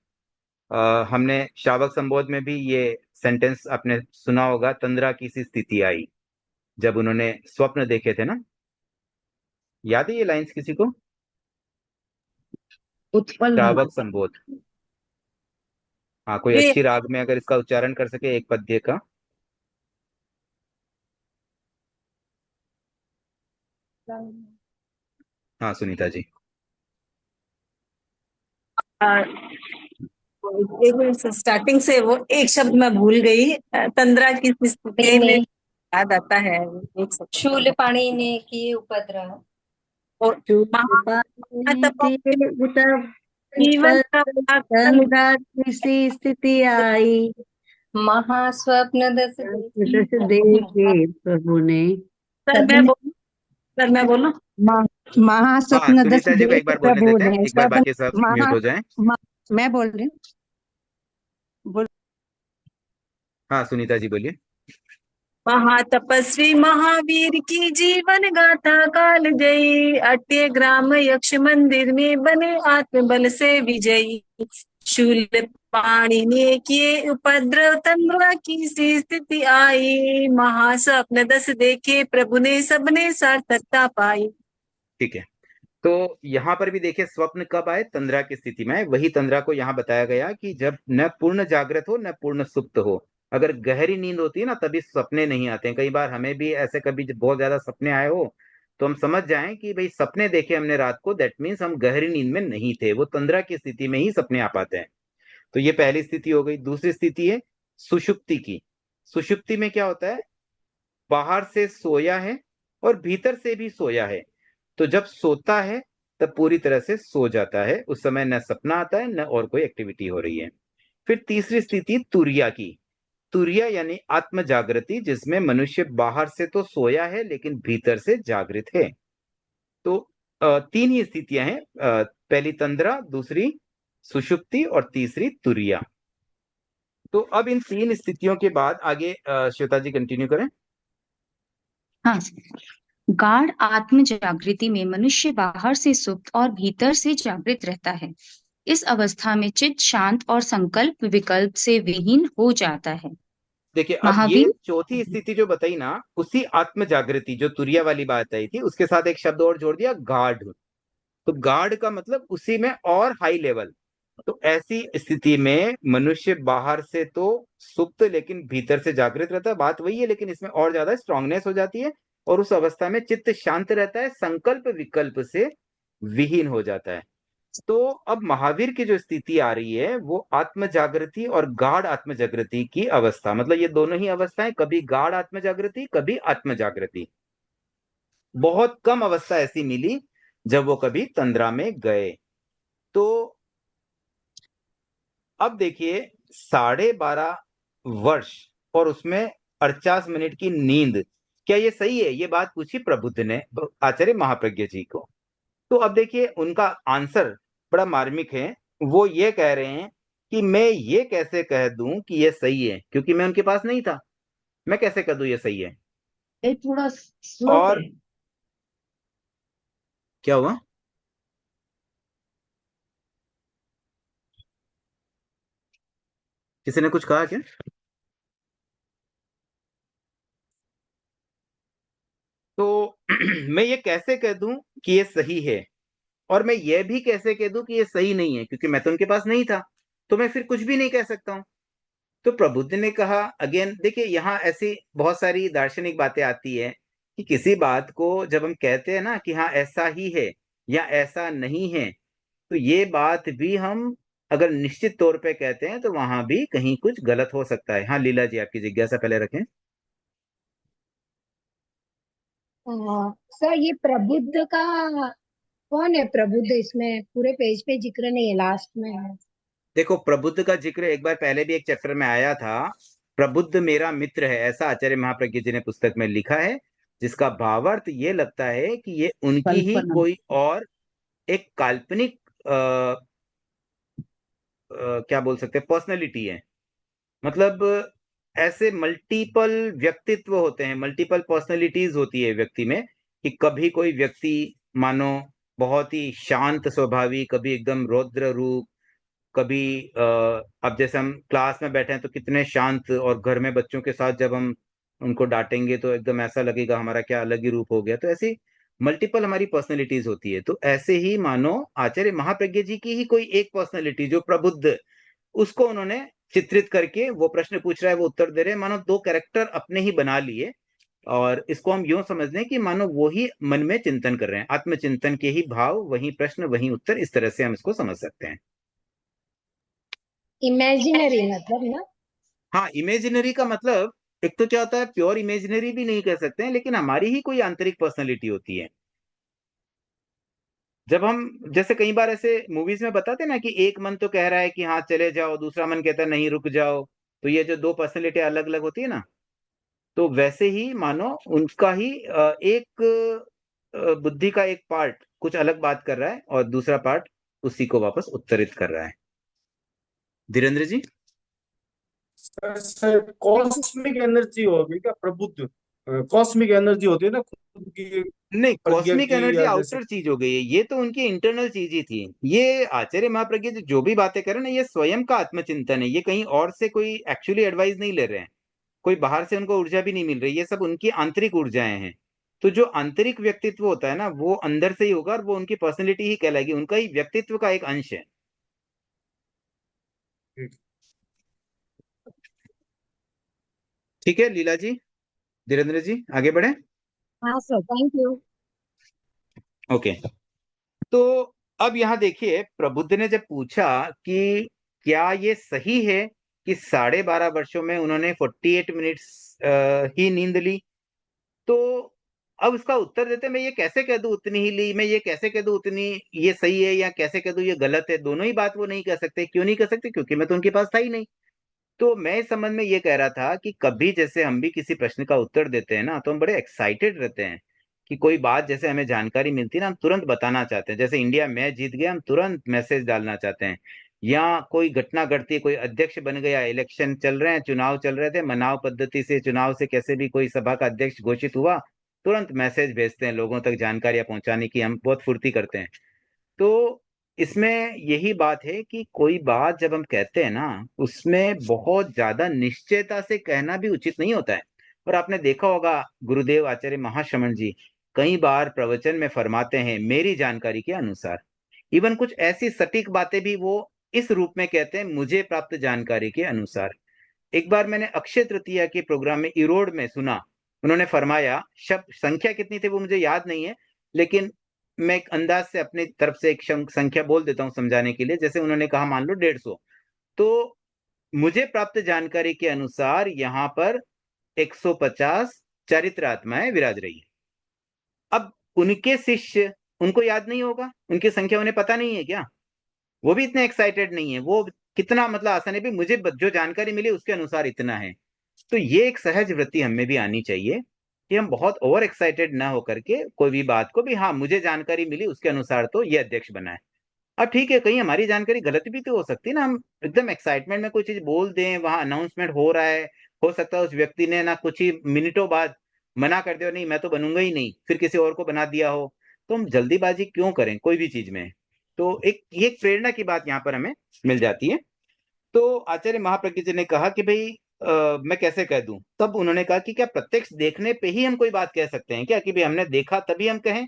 हमने शावक संबोध में भी ये सेंटेंस आपने सुना होगा, तंद्रा की सी स्थिति आई जब उन्होंने स्वप्न देखे थे ना। याद है ये लाइंस किसी को? उत्पल शावक भानु। संबोध। हाँ, कोई ये अच्छी राग में अगर इसका उच्चारण कर सके एक पद्य का। हाँ सुनीता जी। एक मिनट, स्टार्टिंग से वो एक शब्द मैं भूल गई। तंद्रा की स्थिति में याद आता है एक शब्द। शूलपाणि ने किए उपद्रव। और जीवन तंद्रा किसी स्थिति आई, महास्वप्न दस दस देखे प्रभु ने। सर मैं बोलूं। हाँ महास्वप्न दस सुनीता जी को एक देख बार बोलने प्रभु देते हैं, ने एक बार स्वप्न बाकी सब म्यूट हो जाएं। मैं बोल रही हूँ। हाँ सुनीता जी बोलिए। महातपस्वी महावीर की जीवन गाथा काल जयी, अट्टे ग्राम यक्ष मंदिर में बने आत्मबल से विजयी। शूल पाणि ने किए उपद्रव, तंद्रा की सी स्थिति आई। महास्वप्न दस देखे प्रभु ने, सबने सार्थकता पाई। ठीक है, तो यहाँ पर भी देखिए स्वप्न कब आए, तंद्रा की स्थिति में आए। वही तंद्रा को यहाँ बताया गया कि जब न पूर्ण जागृत हो न पूर्ण सुप्त हो। अगर गहरी नींद होती है ना तभी सपने नहीं आते हैं। कई बार हमें भी ऐसे कभी जब बहुत ज्यादा सपने आए हो तो हम समझ जाएं कि भाई सपने देखे हमने रात को, दैट मीन्स हम गहरी नींद में नहीं थे। वो तंद्रा की स्थिति में ही सपने आ पाते हैं। तो ये पहली स्थिति हो गई। दूसरी स्थिति है सुषुप्ति की। सुषुप्ति में क्या होता है, बाहर से सोया है और भीतर से भी सोया है। तो जब सोता है तब पूरी तरह से सो जाता है, उस समय न सपना आता है न और कोई एक्टिविटी हो रही है। फिर तीसरी स्थिति तुरिया की। तुरिया यानी आत्म जागृति, जिसमें मनुष्य बाहर से तो सोया है लेकिन भीतर से जागृत है। तो तीन ही स्थितियां हैं, पहली तंद्रा, दूसरी सुषुप्ति और तीसरी तुरिया। तो अब इन तीन स्थितियों के बाद आगे श्वेता जी कंटिन्यू करें। हाँ, गाढ़ आत्म जागृति में मनुष्य बाहर से सुप्त और भीतर से जागृत रहता है। इस अवस्था में चित्त शांत और संकल्प विकल्प से विहीन हो जाता है। देखिए अब ये चौथी स्थिति जो बताई ना, उसी आत्म जागृति जो तुरिया वाली बात आई थी, उसके साथ एक शब्द और जोड़ दिया, गाढ़। तो गाढ़ का मतलब उसी में और हाई लेवल। तो ऐसी स्थिति में मनुष्य बाहर से तो सुप्त लेकिन भीतर से जागृत रहता है, बात वही है, लेकिन इसमें और ज्यादा स्ट्रांगनेस हो जाती है। और उस अवस्था में चित्त शांत रहता है, संकल्प विकल्प से विहीन हो जाता है। तो अब महावीर की जो स्थिति आ रही है वो आत्म जागृति और गाढ़ आत्म जागृति की अवस्था, मतलब ये दोनों ही अवस्थाएं, कभी गाढ़ आत्म जागृति कभी आत्म जागृति। बहुत कम अवस्था ऐसी मिली जब वो कभी तंद्रा में गए। तो अब देखिए 12.5 वर्ष और उसमें 48 मिनट की नींद, क्या ये सही है? ये बात पूछी प्रबुद्ध ने आचार्य महाप्रज्ञ जी को। तो अब देखिए उनका आंसर बड़ा मार्मिक है। वो ये कह रहे हैं कि मैं ये कैसे कह दूं कि ये सही है, क्योंकि मैं उनके पास नहीं था। मैं कैसे कह दूं ये सही है? ये थोड़ा स्लो और क्या हुआ? किसी ने कुछ कहा क्या? तो मैं ये कैसे कह दूं कि ये सही है, और मैं ये भी कैसे कह दूं कि ये सही नहीं है, क्योंकि मैं तो उनके पास नहीं था। तो मैं फिर कुछ भी नहीं कह सकता हूं। तो प्रबुद्ध ने कहा, अगेन देखिए यहाँ ऐसी बहुत सारी दार्शनिक बातें आती है कि किसी बात को जब हम कहते हैं ना कि हाँ ऐसा ही है या ऐसा नहीं है, तो ये बात भी हम अगर निश्चित तौर पे कहते हैं तो वहां भी कहीं कुछ गलत हो सकता है। हाँ लीला जी, आपकी जिज्ञासा पहले रखें। सर ये प्रबुद्ध का कौन है? प्रबुद्ध इसमें पूरे पेज पे जिक्र नहीं है, लास्ट में है। देखो प्रबुद्ध का जिक्र एक बार पहले भी एक चैप्टर में आया था। प्रबुद्ध मेरा मित्र है, ऐसा आचार्य महाप्रज्ञ जी ने पुस्तक में लिखा है, जिसका भावार्थ ये लगता है कि ये उनकी ही कोई और एक काल्पनिक क्या बोल सकते हैं, पर्सनैलिटी है। मतलब ऐसे मल्टीपल व्यक्तित्व होते हैं, मल्टीपल पर्सनैलिटीज होती है व्यक्ति में, कि कभी कोई व्यक्ति मानो बहुत ही शांत स्वभावी, कभी एकदम रौद्र रूप, कभी अब जैसे हम क्लास में बैठे हैं तो कितने शांत, और घर में बच्चों के साथ जब हम उनको डांटेंगे तो एकदम ऐसा लगेगा हमारा क्या अलग ही रूप हो गया। तो ऐसी मल्टीपल हमारी पर्सनैलिटीज होती है। तो ऐसे ही मानो आचार्य महाप्रज्ञ जी की ही कोई एक पर्सनैलिटी जो प्रबुद्ध, उसको उन्होंने चित्रित करके वो प्रश्न पूछ रहा है, वो उत्तर दे रहे हैं, मानो दो कैरेक्टर अपने ही बना लिए, और इसको हम यूं समझ लें कि मानो वो ही मन में चिंतन कर रहे हैं, आत्मचिंतन के ही भाव, वही प्रश्न वही उत्तर, इस तरह से हम इसको समझ सकते हैं। इमेजिनरी मतलब ना। हाँ, इमेजिनरी का मतलब एक तो क्या होता है, प्योर इमेजिनरी भी नहीं कह सकते हैं, लेकिन हमारी ही कोई आंतरिक पर्सनैलिटी होती है। जब हम, जैसे कई बार ऐसे मूवीज में बताते हैं ना कि एक मन तो कह रहा है कि हाँ चले जाओ, दूसरा मन कहता है नहीं रुक जाओ, तो ये जो दो पर्सनैलिटी अलग अलग होती है ना, तो वैसे ही मानो उनका ही एक बुद्धि का एक पार्ट कुछ अलग बात कर रहा है और दूसरा पार्ट उसी को वापस उत्तरित कर रहा है। धीरेन्द्र जी। सर कॉस्मिक एनर्जी होगी क्या, प्रबुद्ध कॉस्मिक एनर्जी होती है ना खुद की नहीं, प्रज्ञा कॉस्मिक की, एनर्जी या जैसे आउटर चीज हो गई है, ये तो उनकी इंटरनल चीज ही थी। ये आचार्य महाप्रज्ञ जो भी बातें कर रहे हैं ना, ये स्वयं का आत्मचिंतन है, ये कहीं और से कोई एक्चुअली एडवाइस नहीं ले रहे हैं, कोई बाहर से उनको ऊर्जा भी नहीं मिल रही, ये सब उनकी आंतरिक ऊर्जाएं हैं। तो जो आंतरिक व्यक्तित्व होता है ना, वो अंदर से ही होगा और वो उनकी पर्सनैलिटी ही कहलाएगी, उनका ही व्यक्तित्व का एक अंश है। ठीक है लीला जी, धीरेन्द्र जी, आगे बढ़े। हाँ सर, थैंक यू। ओके, तो अब यहाँ देखिए, प्रबुद्ध ने जब पूछा कि क्या ये सही है कि 12.5 वर्षों में उन्होंने 48 मिनट्स ही नींद ली, तो अब उसका उत्तर देते मैं ये कैसे कह दूं उतनी ही ली, मैं ये कैसे कह दूं उतनी ये सही है, या कैसे कह दूं ये गलत है। दोनों ही बात वो नहीं कह सकते। क्यों नहीं कह सकते? क्योंकि मैं तो उनके पास था ही नहीं। तो मैं इस संबंध में ये कह रहा था कि कभी जैसे हम भी किसी प्रश्न का उत्तर देते हैं ना, तो हम बड़े एक्साइटेड रहते हैं कि कोई बात जैसे हमें जानकारी मिलती है ना, हम तुरंत बताना चाहते हैं। जैसे इंडिया मैच जीत गया, हम तुरंत मैसेज डालना चाहते हैं, या कोई घटना घटती है, कोई अध्यक्ष बन गया, इलेक्शन चल रहे हैं, चुनाव चल रहे थे, मनाव पद्धति से चुनाव से कैसे भी कोई सभा का अध्यक्ष घोषित हुआ, तुरंत मैसेज भेजते हैं लोगों तक जानकारियां पहुंचाने की, हम बहुत फुर्ती करते हैं। तो इसमें यही बात है कि कोई बात जब हम कहते हैं ना, उसमें बहुत ज्यादा निश्चयता से कहना भी उचित नहीं होता है। और आपने देखा होगा, गुरुदेव आचार्य महाश्रमण जी कई बार प्रवचन में फरमाते हैं मेरी जानकारी के अनुसार। इवन कुछ ऐसी सटीक बातें भी वो इस रूप में कहते हैं, मुझे प्राप्त जानकारी के अनुसार। एक बार मैंने अक्षय तृतीया के प्रोग्राम में इरोड में सुना, उन्होंने फरमाया, शब्द संख्या कितनी थी वो मुझे याद नहीं है, लेकिन मैं एक अंदाज से अपनी तरफ से एक संख्या बोल देता हूं समझाने के लिए। जैसे उन्होंने कहा मान लो 150, तो मुझे प्राप्त जानकारी के अनुसार यहां पर 150 चरित्र आत्माएं विराज रही है। अब उनके शिष्य, उनको याद नहीं होगा, उनकी संख्या उन्हें पता नहीं है क्या? वो भी इतने एक्साइटेड नहीं है। वो कितना मतलब आसान है भी, मुझे जो जानकारी मिली उसके अनुसार इतना है। तो ये एक सहज वृत्ति हमें भी आनी चाहिए कि हम बहुत ओवर एक्साइटेड ना होकर के कोई भी बात को भी, हाँ मुझे जानकारी मिली उसके अनुसार तो ये अध्यक्ष बना है। अब ठीक है, कहीं हमारी जानकारी गलत भी तो हो सकती है ना, हम एकदम एक्साइटमेंट में कोई चीज बोल दें, वहां अनाउंसमेंट हो रहा है, हो सकता है उस व्यक्ति ने ना कुछ ही मिनटों बाद मना कर दिया, नहीं मैं तो बनूंगा ही नहीं, फिर किसी और को बना दिया हो। तो हम जल्दीबाजी क्यों करें कोई भी चीज में? तो एक प्रेरणा की बात यहाँ पर हमें मिल जाती है। तो आचार्य महाप्रज्ञ जी ने कहा कि भाई मैं कैसे कह दूं? तब उन्होंने कहा कि क्या प्रत्यक्ष देखने पे ही हम कोई बात कह सकते हैं क्या, कि भाई हमने देखा तभी हम कहें?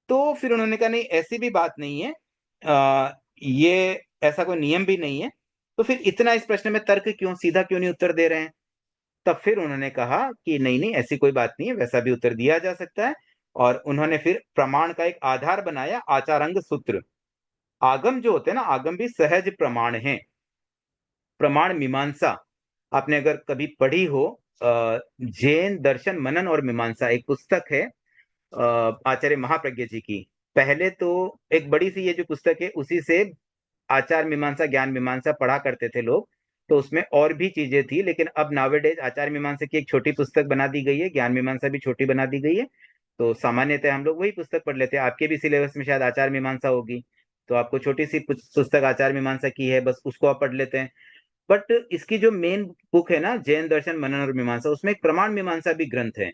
तो फिर उन्होंने कहा नहीं, ऐसी भी बात नहीं है, ये ऐसा कोई नियम भी नहीं है। तो फिर इतना इस प्रश्न में तर्क क्यों, सीधा क्यों नहीं उत्तर दे रहे हैं? तब फिर उन्होंने कहा कि नहीं नहीं, ऐसी कोई बात नहीं है, वैसा भी उत्तर दिया जा सकता है। और उन्होंने फिर प्रमाण का एक आधार बनाया, आचारांग सूत्र। आगम जो होते हैं ना, आगम भी सहज प्रमाण है। प्रमाण मीमांसा आपने अगर कभी पढ़ी हो, जैन दर्शन मनन और मीमांसा एक पुस्तक है आचार्य महाप्रज्ञ जी की। पहले तो एक बड़ी सी ये जो पुस्तक है, उसी से आचार मीमांसा ज्ञान मीमांसा पढ़ा करते थे लोग। तो उसमें और भी चीजें थी, लेकिन अब नावेडेज आचार मीमांसा की एक छोटी पुस्तक बना दी गई है, ज्ञान मीमांसा भी छोटी बना दी गई है। तो सामान्यतः हम लोग वही पुस्तक पढ़ लेते हैं। आपके भी सिलेबस में शायद आचार मीमांसा होगी, तो आपको छोटी सी पुस्तक आचार मीमांसा की है, बस उसको आप पढ़ लेते हैं। बट इसकी जो मेन बुक है ना, जैन दर्शन मनन और मीमांसा, उसमें एक प्रमाण मीमांसा भी ग्रंथ है।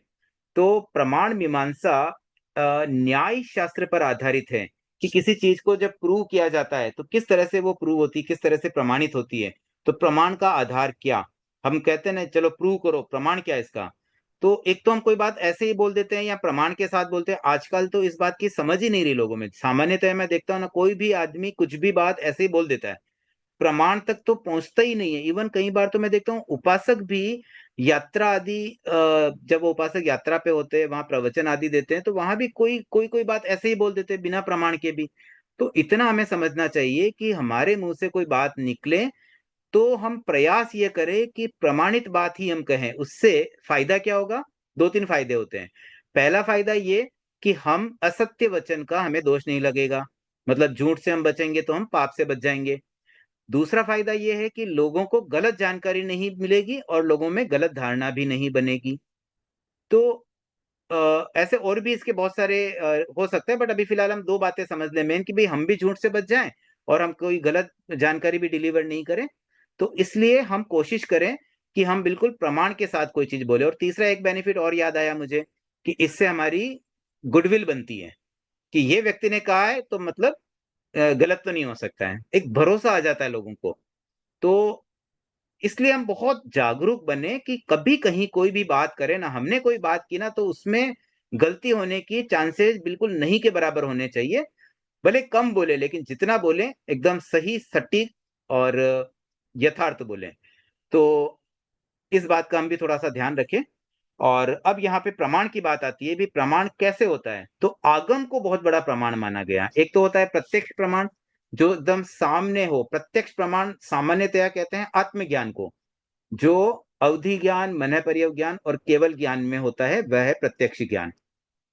तो प्रमाण मीमांसा न्याय शास्त्र पर आधारित है कि किसी चीज को जब प्रूव किया जाता है तो किस तरह से वो प्रूव होती है, किस तरह से प्रमाणित होती है। तो प्रमाण का आधार क्या, हम कहते हैं ना चलो प्रूव करो, प्रमाण क्या है इसका? तो एक तो हम कोई बात ऐसे ही बोल देते हैं या प्रमाण के साथ बोलते हैं। आजकल तो इस बात की समझ ही नहीं रही लोगों में। सामान्यतः मैं देखता हूँ ना, कोई भी आदमी कुछ भी बात ऐसे ही बोल देता है। प्रमाण तक तो पहुंचता ही नहीं है। इवन कई बार तो मैं देखता हूँ उपासक भी यात्रा आदि, जब वो उपासक यात्रा पे होते हैं, वहां प्रवचन आदि देते हैं, तो वहां भी कोई कोई कोई बात ऐसे ही बोल देते हैं बिना प्रमाण के भी। तो इतना हमें समझना चाहिए कि हमारे मुंह से कोई बात निकले तो हम प्रयास ये करें कि प्रमाणित बात ही हम कहें। उससे फायदा क्या होगा? दो तीन फायदे होते हैं। पहला फायदा ये कि हम असत्य वचन का हमें दोष नहीं लगेगा, मतलब झूठ से हम बचेंगे तो हम पाप से बच जाएंगे। दूसरा फायदा ये है कि लोगों को गलत जानकारी नहीं मिलेगी और लोगों में गलत धारणा भी नहीं बनेगी। तो ऐसे और भी इसके बहुत सारे हो सकते हैं, बट अभी फिलहाल हम दो बातें समझ लें मेन, कि भाई हम भी झूठ से बच जाएं और हम कोई गलत जानकारी भी डिलीवर नहीं करें। तो इसलिए हम कोशिश करें कि हम बिल्कुल प्रमाण के साथ कोई चीज बोले। और तीसरा एक बेनिफिट और याद आया मुझे, कि इससे हमारी गुडविल बनती है, कि ये व्यक्ति ने कहा है तो मतलब गलत तो नहीं हो सकता है, एक भरोसा आ जाता है लोगों को। तो इसलिए हम बहुत जागरूक बने कि कभी कहीं कोई भी बात करें ना, हमने कोई बात की ना, तो उसमें गलती होने की चांसेस बिल्कुल नहीं के बराबर होने चाहिए। भले कम बोले, लेकिन जितना बोले एकदम सही सटीक और यथार्थ बोले। तो इस बात का हम भी थोड़ा सा ध्यान रखें। और अब यहाँ पे प्रमाण की बात आती है, भी प्रमाण कैसे होता है? तो आगम को बहुत बड़ा प्रमाण माना गया। एक तो होता है प्रत्यक्ष प्रमाण, जो एकदम सामने हो। प्रत्यक्ष प्रमाण सामान्यतया कहते हैं आत्मज्ञान को, जो अवधि ज्ञान, मन पर्यव ज्ञान और केवल ज्ञान में होता है, वह है प्रत्यक्ष ज्ञान।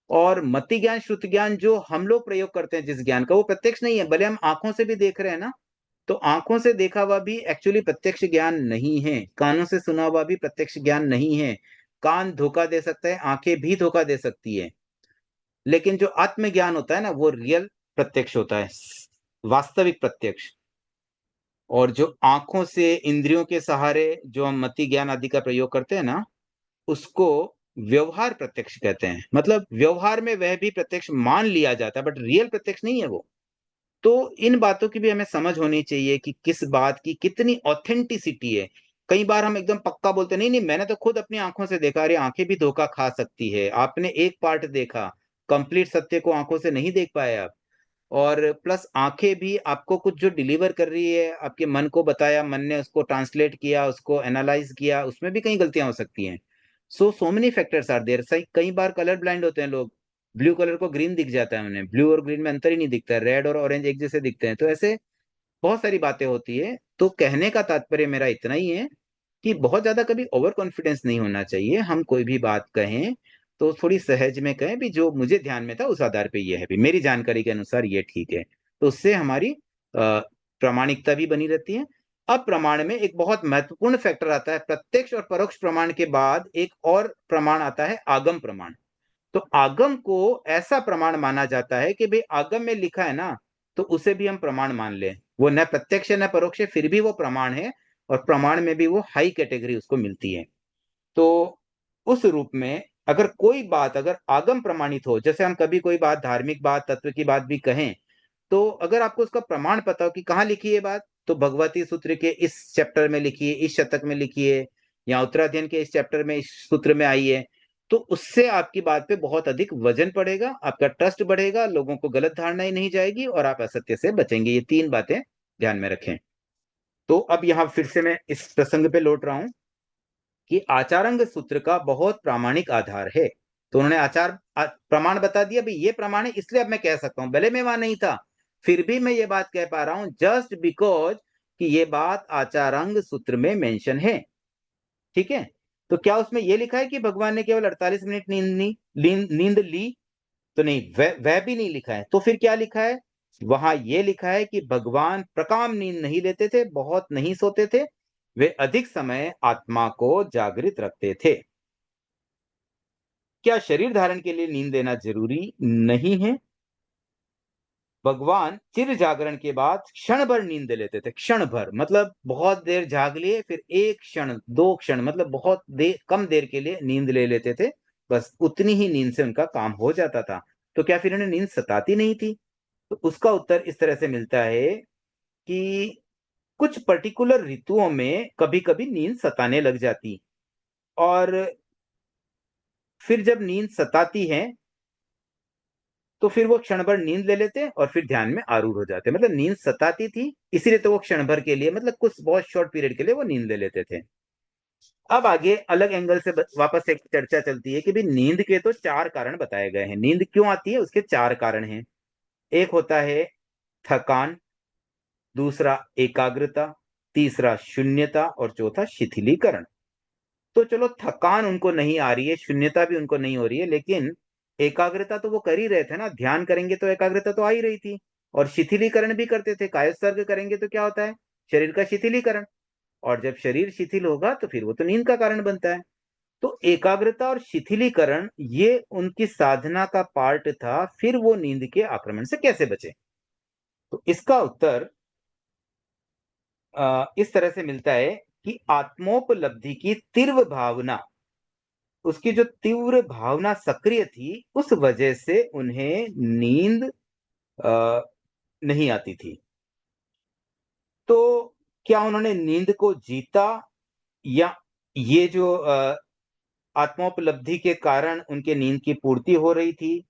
और मति ज्ञान, श्रुति ज्ञान जो हम लोग प्रयोग करते हैं जिस ज्ञान का, वो प्रत्यक्ष नहीं है। भले हम आंखों से भी देख रहे हैं ना, तो आंखों से देखा हुआ भी एक्चुअली प्रत्यक्ष ज्ञान नहीं है, कानों से सुना हुआ भी प्रत्यक्ष ज्ञान नहीं है। कान धोखा दे सकता है, आंखें भी धोखा दे सकती है, लेकिन जो आत्मज्ञान होता है ना, वो रियल प्रत्यक्ष होता है, वास्तविक प्रत्यक्ष। और जो आंखों से, इंद्रियों के सहारे जो हम मति ज्ञान आदि का प्रयोग करते हैं ना, उसको व्यवहार प्रत्यक्ष कहते हैं। मतलब व्यवहार में वह भी प्रत्यक्ष मान लिया जाता है, बट रियल प्रत्यक्ष नहीं है वो। तो इन बातों की भी हमें समझ होनी चाहिए कि किस बात की कितनी ऑथेंटिसिटी है। कई बार हम एकदम पक्का बोलते नहीं नहीं, मैंने तो खुद अपनी आंखों से देखा। अरे आंखें भी धोखा खा सकती है, आपने एक पार्ट देखा, कंप्लीट सत्य को आंखों से नहीं देख पाए आप। और प्लस आंखें भी आपको कुछ जो डिलीवर कर रही है, आपके मन को बताया, मन ने उसको ट्रांसलेट किया, उसको एनालाइज किया, उसमें भी कई गलतियां हो सकती हैं। So many factors are there. सही, कई बार कलर ब्लाइंड होते हैं लोग, ब्लू कलर को ग्रीन दिख जाता है उन्हें, ब्लू और ग्रीन में अंतर ही नहीं दिखता है, रेड और ऑरेंज एक जैसे दिखते हैं। तो ऐसे बहुत सारी बातें होती है। तो कहने का तात्पर्य मेरा इतना ही है कि बहुत ज्यादा कभी ओवर कॉन्फिडेंस नहीं होना चाहिए। हम कोई भी बात कहें तो थोड़ी सहज में कहें, भी जो मुझे ध्यान में था उस आधार पे ये है, भी मेरी जानकारी के अनुसार ये ठीक है। तो उससे हमारी प्रामाणिकता भी बनी रहती है। अब प्रमाण में एक बहुत महत्वपूर्ण फैक्टर आता है। प्रत्यक्ष और परोक्ष प्रमाण के बाद एक और प्रमाण आता है, आगम प्रमाण। तो आगम को ऐसा प्रमाण माना जाता है कि भाई आगम में लिखा है ना, तो उसे भी हम प्रमाण मान लें। वो न प्रत्यक्ष है न परोक्ष है, फिर भी वो प्रमाण है, और प्रमाण में भी वो हाई कैटेगरी उसको मिलती है। तो उस रूप में अगर कोई बात अगर आगम प्रमाणित हो, जैसे हम कभी कोई बात, धार्मिक बात, तत्व की बात भी कहें, तो अगर आपको उसका प्रमाण पता हो कि कहाँ लिखी है बात, तो भगवती सूत्र के इस चैप्टर में लिखी है, इस शतक में लिखी है, या उत्तराध्ययन के इस चैप्टर में, इस सूत्र में आई है, तो उससे आपकी बात पे बहुत अधिक वजन पड़ेगा, आपका ट्रस्ट बढ़ेगा, लोगों को गलत धारणाएं नहीं जाएगी, और आप असत्य से बचेंगे। ये तीन बातें ध्यान में रखें। तो अब यहां फिर से मैं इस प्रसंग पे लौट रहा हूं कि आचारांग सूत्र का बहुत प्रामाणिक आधार है। तो उन्होंने प्रमाण बता दिया, भाई ये प्रमाण है, इसलिए अब मैं कह सकता हूं। भले मैं वहां नहीं था, फिर भी मैं ये बात कह पा रहा हूं, जस्ट बिकॉज कि ये बात आचारांग सूत्र में मेंशन है। ठीक है? तो क्या उसमें यह लिखा है कि भगवान ने केवल 48 मिनट नींद ली? तो नहीं, वह भी नहीं लिखा है। तो फिर क्या लिखा है? वहां यह लिखा है कि भगवान प्रकाम नींद नहीं लेते थे, बहुत नहीं सोते थे, वे अधिक समय आत्मा को जागृत रखते थे। क्या शरीर धारण के लिए नींद लेना जरूरी नहीं है? भगवान चिर जागरण के बाद क्षण भर नींद लेते थे। क्षण भर मतलब बहुत देर जाग लिए, फिर एक क्षण, दो क्षण, मतलब बहुत देर, कम देर के लिए नींद ले लेते थे। बस उतनी ही नींद से उनका काम हो जाता था। तो क्या फिर उन्हें नींद सताती नहीं थी? तो उसका उत्तर इस तरह से मिलता है कि कुछ पर्टिकुलर ऋतुओं में कभी कभी नींद सताने लग जाती, और फिर जब नींद सताती है तो फिर वो क्षण भर नींद ले लेते और फिर ध्यान में आरूढ़ हो जाते। मतलब नींद सताती थी, इसीलिए तो वो क्षण भर के लिए, मतलब कुछ बहुत शॉर्ट पीरियड के लिए वो नींद ले लेते थे। अब आगे अलग एंगल से वापस एक चर्चा चलती है कि भाई नींद के तो चार कारण बताए गए हैं। नींद क्यों आती है उसके चार कारण हैं। एक होता है थकान, दूसरा एकाग्रता, तीसरा शून्यता और चौथा शिथिलीकरण। तो चलो थकान उनको नहीं आ रही है, शून्यता भी उनको नहीं हो रही है, लेकिन एकाग्रता तो वो कर ही रहे थे ना, ध्यान करेंगे तो एकाग्रता तो आ ही रही थी। और शिथिलीकरण भी करते थे, कायोत्सर्ग करेंगे तो क्या होता है, शरीर का शिथिलीकरण। और जब शरीर शिथिल होगा तो फिर वो तो नींद का कारण बनता है। तो एकाग्रता और शिथिलीकरण ये उनकी साधना का पार्ट था, फिर वो नींद के आक्रमण से कैसे बचे। तो इसका उत्तर इस तरह से मिलता है कि आत्मोपलब्धि की तीव्र भावना, उसकी जो तीव्र भावना सक्रिय थी, उस वजह से उन्हें नींद अ, नहीं आती थी। तो क्या उन्होंने नींद को जीता, या ये जो आत्मोपलब्धि के कारण उनके नींद की पूर्ति हो रही थी।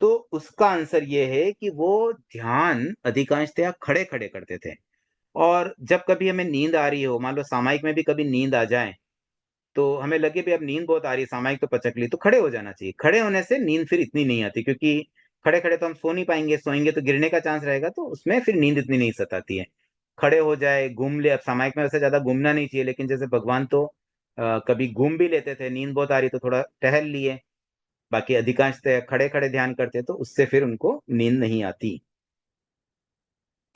तो उसका आंसर ये है कि वो ध्यान अधिकांशतः खड़े खड़े करते थे। और जब कभी हमें नींद आ रही हो, मान लो सामायिक में भी कभी नींद आ जाए, तो हमें लगे भी अब नींद बहुत आ रही है, सामायिक तो पचक ली, तो खड़े हो जाना चाहिए। खड़े होने से नींद फिर इतनी नहीं आती, क्योंकि खड़े खड़े तो हम सो नहीं पाएंगे, सोएंगे तो गिरने का चांस रहेगा, तो उसमें फिर नींद इतनी नहीं सताती है। खड़े हो जाए, घूम ले। अब सामायिक में वैसे ज्यादा घूमना नहीं चाहिए, लेकिन जैसे भगवान तो कभी घूम भी लेते थे, नींद बहुत आ रही तो थोड़ा टहल लिए। बाकी अधिकांशतः खड़े खड़े ध्यान करते, तो उससे फिर उनको नींद नहीं आती।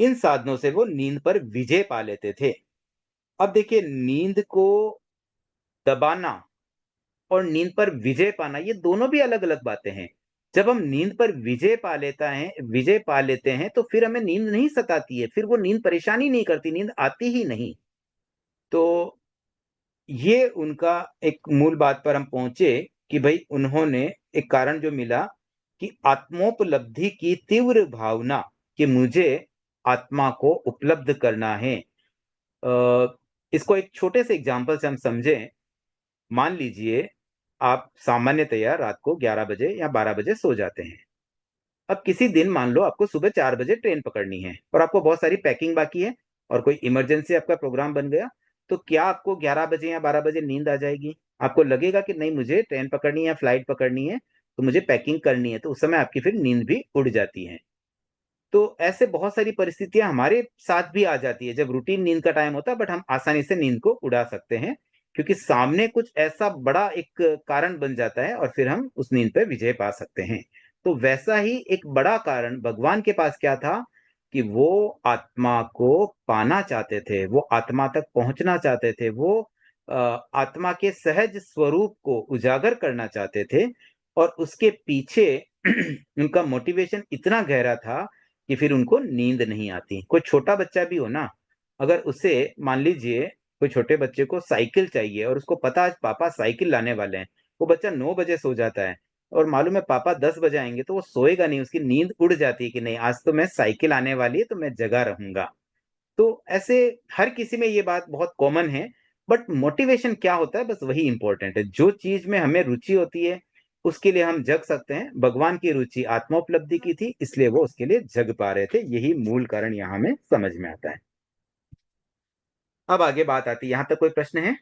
इन साधनों से वो नींद पर विजय पा लेते थे। अब देखिए, नींद को दबाना और नींद पर विजय पाना, ये दोनों भी अलग अलग बातें हैं। जब हम नींद पर विजय पा लेते हैं, तो फिर हमें नींद नहीं सताती है, फिर वो नींद परेशानी नहीं करती, नींद आती ही नहीं। तो ये उनका एक मूल बात पर हम पहुंचे कि भाई उन्होंने एक कारण जो मिला कि आत्मोपलब्धि की तीव्र भावना, कि मुझे आत्मा को उपलब्ध करना है। इसको एक छोटे से एग्जाम्पल से हम समझें। मान लीजिए आप सामान्यतया रात को 11 बजे या 12 बजे सो जाते हैं। अब किसी दिन मान लो आपको सुबह 4 बजे ट्रेन पकड़नी है और आपको बहुत सारी पैकिंग बाकी है और कोई इमरजेंसी आपका प्रोग्राम बन गया, तो क्या आपको 11 बजे या 12 बजे नींद आ जाएगी? आपको लगेगा कि नहीं, मुझे ट्रेन पकड़नी है या फ्लाइट पकड़नी है, तो मुझे पैकिंग करनी है, तो उस समय आपकी फिर नींद भी उड़ जाती है। तो ऐसे बहुत सारी परिस्थितियां हमारे साथ भी आ जाती है जब रूटीन नींद का टाइम होता है, बट हम आसानी से नींद को उड़ा सकते हैं, क्योंकि सामने कुछ ऐसा बड़ा एक कारण बन जाता है और फिर हम उस नींद पे विजय पा सकते हैं। तो वैसा ही एक बड़ा कारण भगवान के पास क्या था, कि वो आत्मा को पाना चाहते थे, वो आत्मा तक पहुंचना चाहते थे, वो आत्मा के सहज स्वरूप को उजागर करना चाहते थे। और उसके पीछे उनका मोटिवेशन इतना गहरा था कि फिर उनको नींद नहीं आती। कोई छोटा बच्चा भी हो ना, अगर उसे मान लीजिए कोई छोटे बच्चे को साइकिल चाहिए और उसको पता आज पापा साइकिल लाने वाले हैं, वो बच्चा 9 बजे सो जाता है और मालूम है पापा 10 बजे आएंगे, तो वो सोएगा नहीं, उसकी नींद उड़ जाती है कि नहीं, आज तो मैं साइकिल आने वाली है तो मैं जगा रहूंगा। तो ऐसे हर किसी में ये बात बहुत कॉमन है। बट मोटिवेशन क्या होता है, बस वही इंपॉर्टेंट है। जो चीज में हमें रुचि होती है उसके लिए हम जग सकते हैं। भगवान की रुचि आत्मोपलब्धि की थी, इसलिए वो उसके लिए जग पा रहे थे। यही मूल कारण यहाँ हमें समझ में आता है। अब आगे बात आती है, यहां तक कोई प्रश्न है?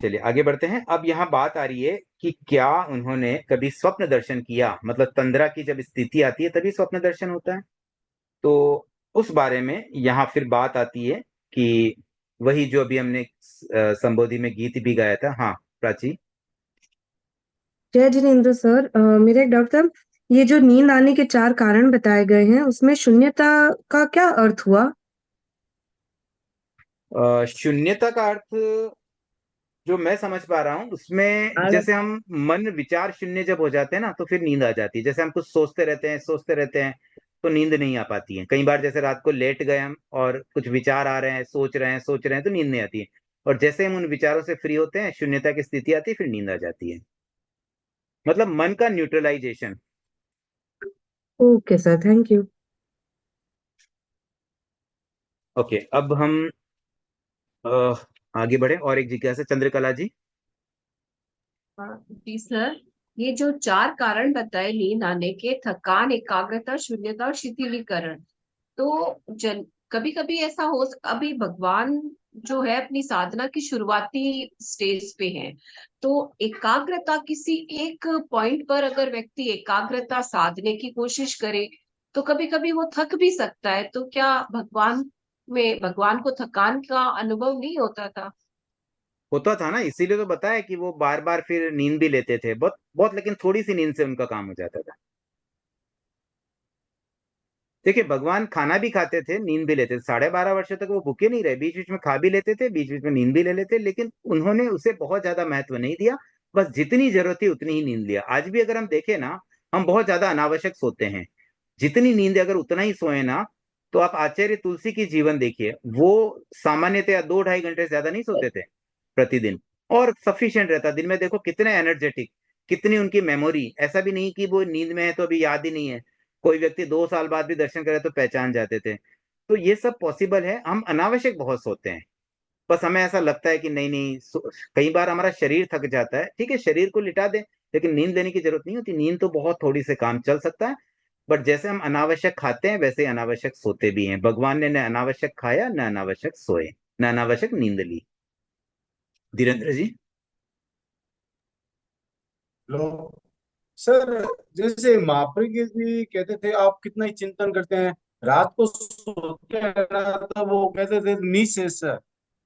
चलिए आगे बढ़ते हैं। अब यहाँ बात आ रही है कि क्या उन्होंने कभी स्वप्न दर्शन किया, मतलब तंद्रा की जब स्थिति आती है तभी स्वप्न दर्शन होता है। तो उस बारे में यहाँ फिर बात आती है कि वही जो अभी हमने संबोधि में गीत भी गाया था। हाँ प्राची। जय जिनेन्द्र सर, मेरा एक डाउट था। ये जो नींद आने के चार कारण बताए गए हैं, उसमें शून्यता का क्या अर्थ हुआ? शून्यता का अर्थ जो मैं समझ पा रहा हूँ उसमें, जैसे हम मन विचार शून्य जब हो जाते हैं ना, तो फिर नींद आ जाती है। जैसे हम कुछ सोचते रहते हैं तो नींद नहीं आ पाती है। कई बार जैसे रात को लेट गए हम और कुछ विचार आ रहे हैं, सोच रहे हैं तो नींद नहीं आती है। और जैसे हम उन विचारों से फ्री होते हैं, शून्यता की स्थिति आती है, फिर नींद आ जाती है। मतलब मन का neutralization. Okay sir, thank you. Okay, अब हम आगे बढ़े और एक जिज्ञासा, चंद्रकला जी। जी सर, ये जो चार कारण बताए नींद आने के, थकान, एकाग्रता, शून्यता और शिथिलीकरण, तो जन कभी कभी ऐसा हो, अभी भगवान जो है अपनी साधना की शुरुआती स्टेज पे है, तो एकाग्रता किसी एक पॉइंट पर अगर व्यक्ति एकाग्रता साधने की कोशिश करे तो कभी कभी वो थक भी सकता है, तो क्या भगवान को थकान का अनुभव नहीं होता था? होता था ना, इसीलिए तो बताया कि वो बार बार फिर नींद भी लेते थे, बहुत बहुत, लेकिन थोड़ी सी नींद से उनका काम हो जाता था। देखिए, भगवान खाना भी खाते थे, नींद भी लेते थे, 12.5 वर्ष तक वो भूखे नहीं रहे, बीच बीच में खा भी लेते थे, बीच बीच में नींद भी ले लेते, लेकिन उन्होंने उसे बहुत ज्यादा महत्व नहीं दिया। बस जितनी जरूरत थी उतनी ही नींद लिया। आज भी अगर हम देखें ना, हम बहुत ज्यादा अनावश्यक सोते हैं। जितनी नींद है, अगर उतना ही सोए ना, तो आप आचार्य तुलसी की जीवन देखिए, वो सामान्यतया 2-2.5 घंटे से ज्यादा नहीं सोते थे प्रतिदिन, और सफिशिएंट रहता। दिन में देखो कितने एनर्जेटिक, कितनी उनकी मेमोरी, ऐसा भी नहीं कि वो नींद में है तो अभी याद ही नहीं है। कोई व्यक्ति 2 साल बाद भी दर्शन करे तो पहचान जाते थे। तो ये सब पॉसिबल है। हम अनावश्यक बहुत सोते हैं। बस हमें ऐसा लगता है कि नहीं नहीं, कई बार हमारा शरीर थक जाता है, ठीक है, शरीर को लिटा दें, लेकिन नींद लेने की जरूरत नहीं होती। नींद तो बहुत थोड़ी से काम चल सकता है। बट जैसे हम अनावश्यक खाते हैं, वैसे ही अनावश्यक सोते भी हैं। भगवान ने न अनावश्यक खाया, न अनावश्यक सोए, न अनावश्यक नींद ली। धीरेन्द्र जी। लो सर, जैसे महाप्रिय जी कहते थे आप कितना ही चिंतन करते हैं, रात को सोते हैं ना, तो वो कहते थे निशेष है,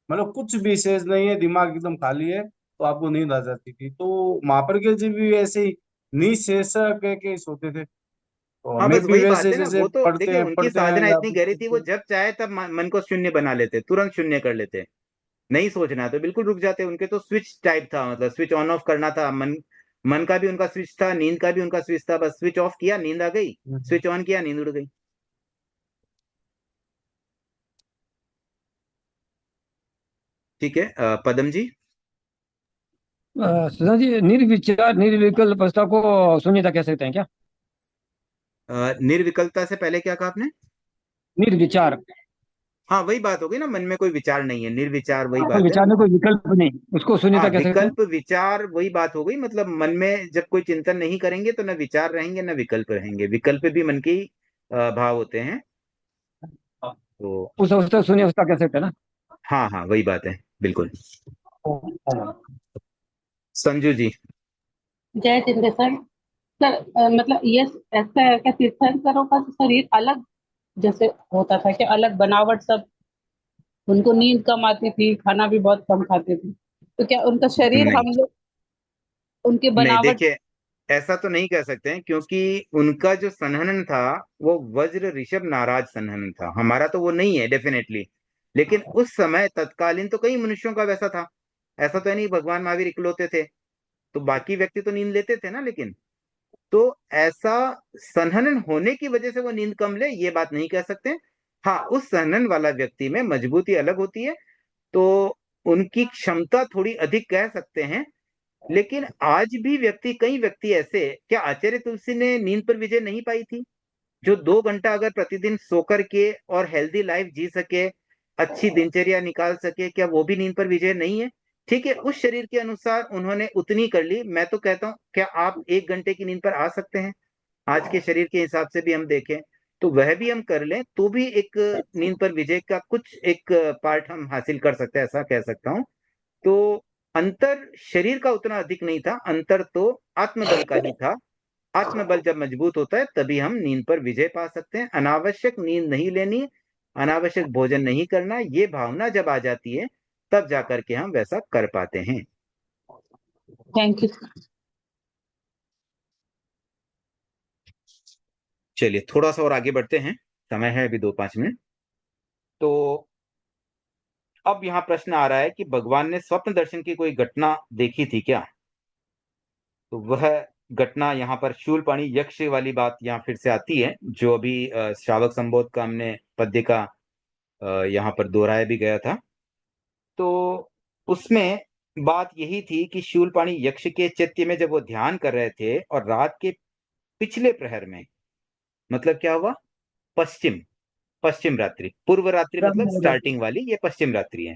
मतलब कुछ भी शेष नहीं है, दिमाग एकदम खाली है, तो आपको नींद आ जाती थी। तो महाप्रिय जी भी ऐसे ही निशेष कह के सोते थे, तो हाँ, हमें बस भी वही बात वैसे है ना, जैसे वो तो देखिए उनकी पढ़ते हैं साधना या इतनी गहरी थी, वो कुछ। जब चाहे तब मन को शून्य बना लेते, तुरंत शून्य कर लेते। नहीं सोचना है तो बिल्कुल रुक जाते। उनके तो स्विच टाइप था, मतलब स्विच ऑन ऑफ करना था। मन मन का भी उनका स्विच था, नींद का भी उनका स्विच था। बस स्विच ऑफ किया, नींद आ गई, स्विच ऑन किया, नींद उड़ गई। ठीक है, पदम जी। सुधा जी, निर्विचार निर्विकल्प अवस्था को शून्यता कह सकते हैं क्या? निर्विकल्पता से पहले क्या कहा आपने? निर्विचार, हाँ, वही बात हो गई ना, मन में कोई विचार नहीं है, निर्विचार, वही कोई बात है। विचार में कोई विकल्प नहीं, उसको हाँ, शून्यता कह सकते हैं। विकल्प विचार वही बात हो गई। मतलब मन में जब कोई चिंतन नहीं करेंगे तो न विचार रहेंगे न विकल्प रहेंगे। विकल्प भी मन के ही भाव होते हैं। तो उस अवस्था को शून्य अवस्था कह सकते हैं ना। हाँ हाँ, वही बात है, बिल्कुल। संजू जी। जय जिंदेसर सर। मतलब ये ऐसा है कि तीर्थंकरों का शरीर अलग जैसे होता था, कि अलग बनावट सब, उनको नींद कम आती थी, खाना भी बहुत कम खाते थे, तो क्या उनका शरीर नहीं हम लोग उनकी नहीं, बनावट। देखिए, ऐसा तो नहीं कह सकते हैं, क्योंकि उनका जो संहनन था वो वज्र ऋषभ नाराज संहनन था। हमारा तो वो नहीं है डेफिनेटली, लेकिन उस समय तत्कालीन तो कई मनुष्यों का वैसा था। ऐसा तो है नहीं भगवान महावीर इकलौते थे, तो बाकी व्यक्ति तो नींद लेते थे ना। लेकिन तो ऐसा संहनन होने की वजह से वो नींद कम ले, ये बात नहीं कह सकते। हाँ, उस संहनन वाला व्यक्ति में मजबूती अलग होती है, तो उनकी क्षमता थोड़ी अधिक कह सकते हैं। लेकिन आज भी कई व्यक्ति ऐसे, क्या आचार्य तुलसी ने नींद पर विजय नहीं पाई थी? जो 2 घंटा अगर प्रतिदिन सो करके और हेल्दी लाइफ जी सके, अच्छी दिनचर्या निकाल सके, क्या वो भी नींद पर विजय नहीं है? ठीक है, उस शरीर के अनुसार उन्होंने उतनी कर ली। मैं तो कहता हूं, क्या आप 1 घंटे की नींद पर आ सकते हैं? आज के शरीर के हिसाब से भी हम देखें तो वह भी हम कर लें, तो भी एक नींद पर विजय का कुछ एक पार्ट हम हासिल कर सकते हैं, ऐसा कह सकता हूं। तो अंतर शरीर का उतना अधिक नहीं था, अंतर तो आत्मबल का ही था। आत्मबल जब मजबूत होता है तभी हम नींद पर विजय पा सकते हैं। अनावश्यक नींद नहीं लेनी, अनावश्यक भोजन नहीं करना, ये भावना जब आ जाती है तब जाकर के हम वैसा कर पाते हैं। Thank you. चलिए, थोड़ा सा और आगे बढ़ते हैं, समय है अभी 2-5 मिनट। तो अब यहाँ प्रश्न आ रहा है कि भगवान ने स्वप्न दर्शन की कोई घटना देखी थी क्या? तो वह घटना यहाँ पर शूलपाणी यक्ष वाली बात यहाँ फिर से आती है, जो अभी श्रावक संबोध का हमने पद्य का यहाँ पर दोहराया भी गया था। तो उसमें बात यही थी कि शूलपाणी यक्ष के चैत्य में जब वो ध्यान कर रहे थे, और रात के पिछले प्रहर में, मतलब क्या हुआ, पश्चिम पश्चिम रात्रि, पूर्व रात्रि मतलब स्टार्टिंग वाली, ये पश्चिम रात्रि है।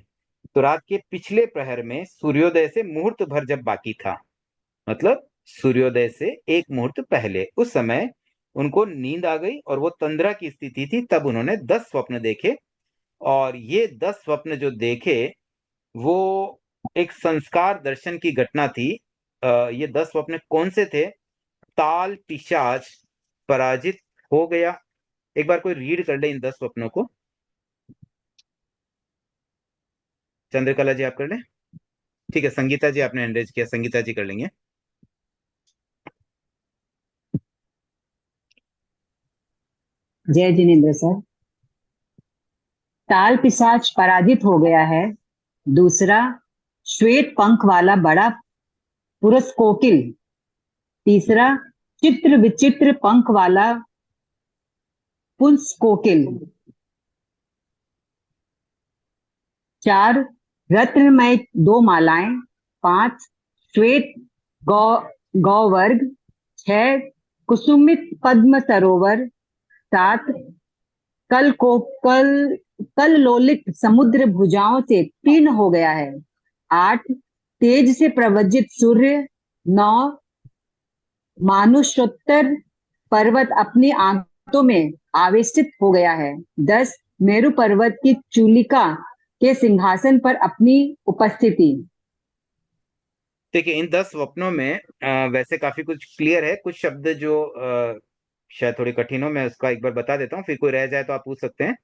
तो रात के पिछले प्रहर में सूर्योदय से मुहूर्त भर जब बाकी था, मतलब सूर्योदय से एक मुहूर्त पहले। उस समय उनको नींद आ गई और वो तंद्रा की स्थिति थी, तब उन्होंने 10 स्वप्न देखे। और ये 10 स्वप्न जो देखे वो एक संस्कार दर्शन की घटना थी। ये 10 स्वप्न कौन से थे? ताल पिशाच पराजित हो गया। एक बार कोई रीड कर ले इन 10 स्वप्नों को। चंद्रकला जी आप कर लें। ठीक है, संगीता जी आपने एंडरेज किया, संगीता जी कर लेंगे। जय जिनेन्द्र सर। ताल पिशाच पराजित हो गया है। दूसरा, श्वेत पंख वाला बड़ा पुरुष कोकिल। तीसरा, चित्र विचित्र पंख वाला पुंस कोकिल। 4, रत्नमय 2 मालाएं। 5, श्वेत गौवर्ग। 6, कुसुमित पद्म सरोवर। 7, कल लोलित समुद्र भुजाओं से तीर्ण हो गया है। 8, तेज से प्रवज्जित सूर्य। 9, मानुषोत्तर पर्वत अपनी आंतों में आवेशित हो गया है। 10, मेरु पर्वत की चूलिका के सिंहासन पर अपनी उपस्थिति। देखिए, इन 10 स्वप्नों में वैसे काफी कुछ क्लियर है। कुछ शब्द जो शायद थोड़ी कठिन हो, मैं उसका एक बार बता देता हूँ, फिर कोई रह जाए तो आप पूछ सकते हैं।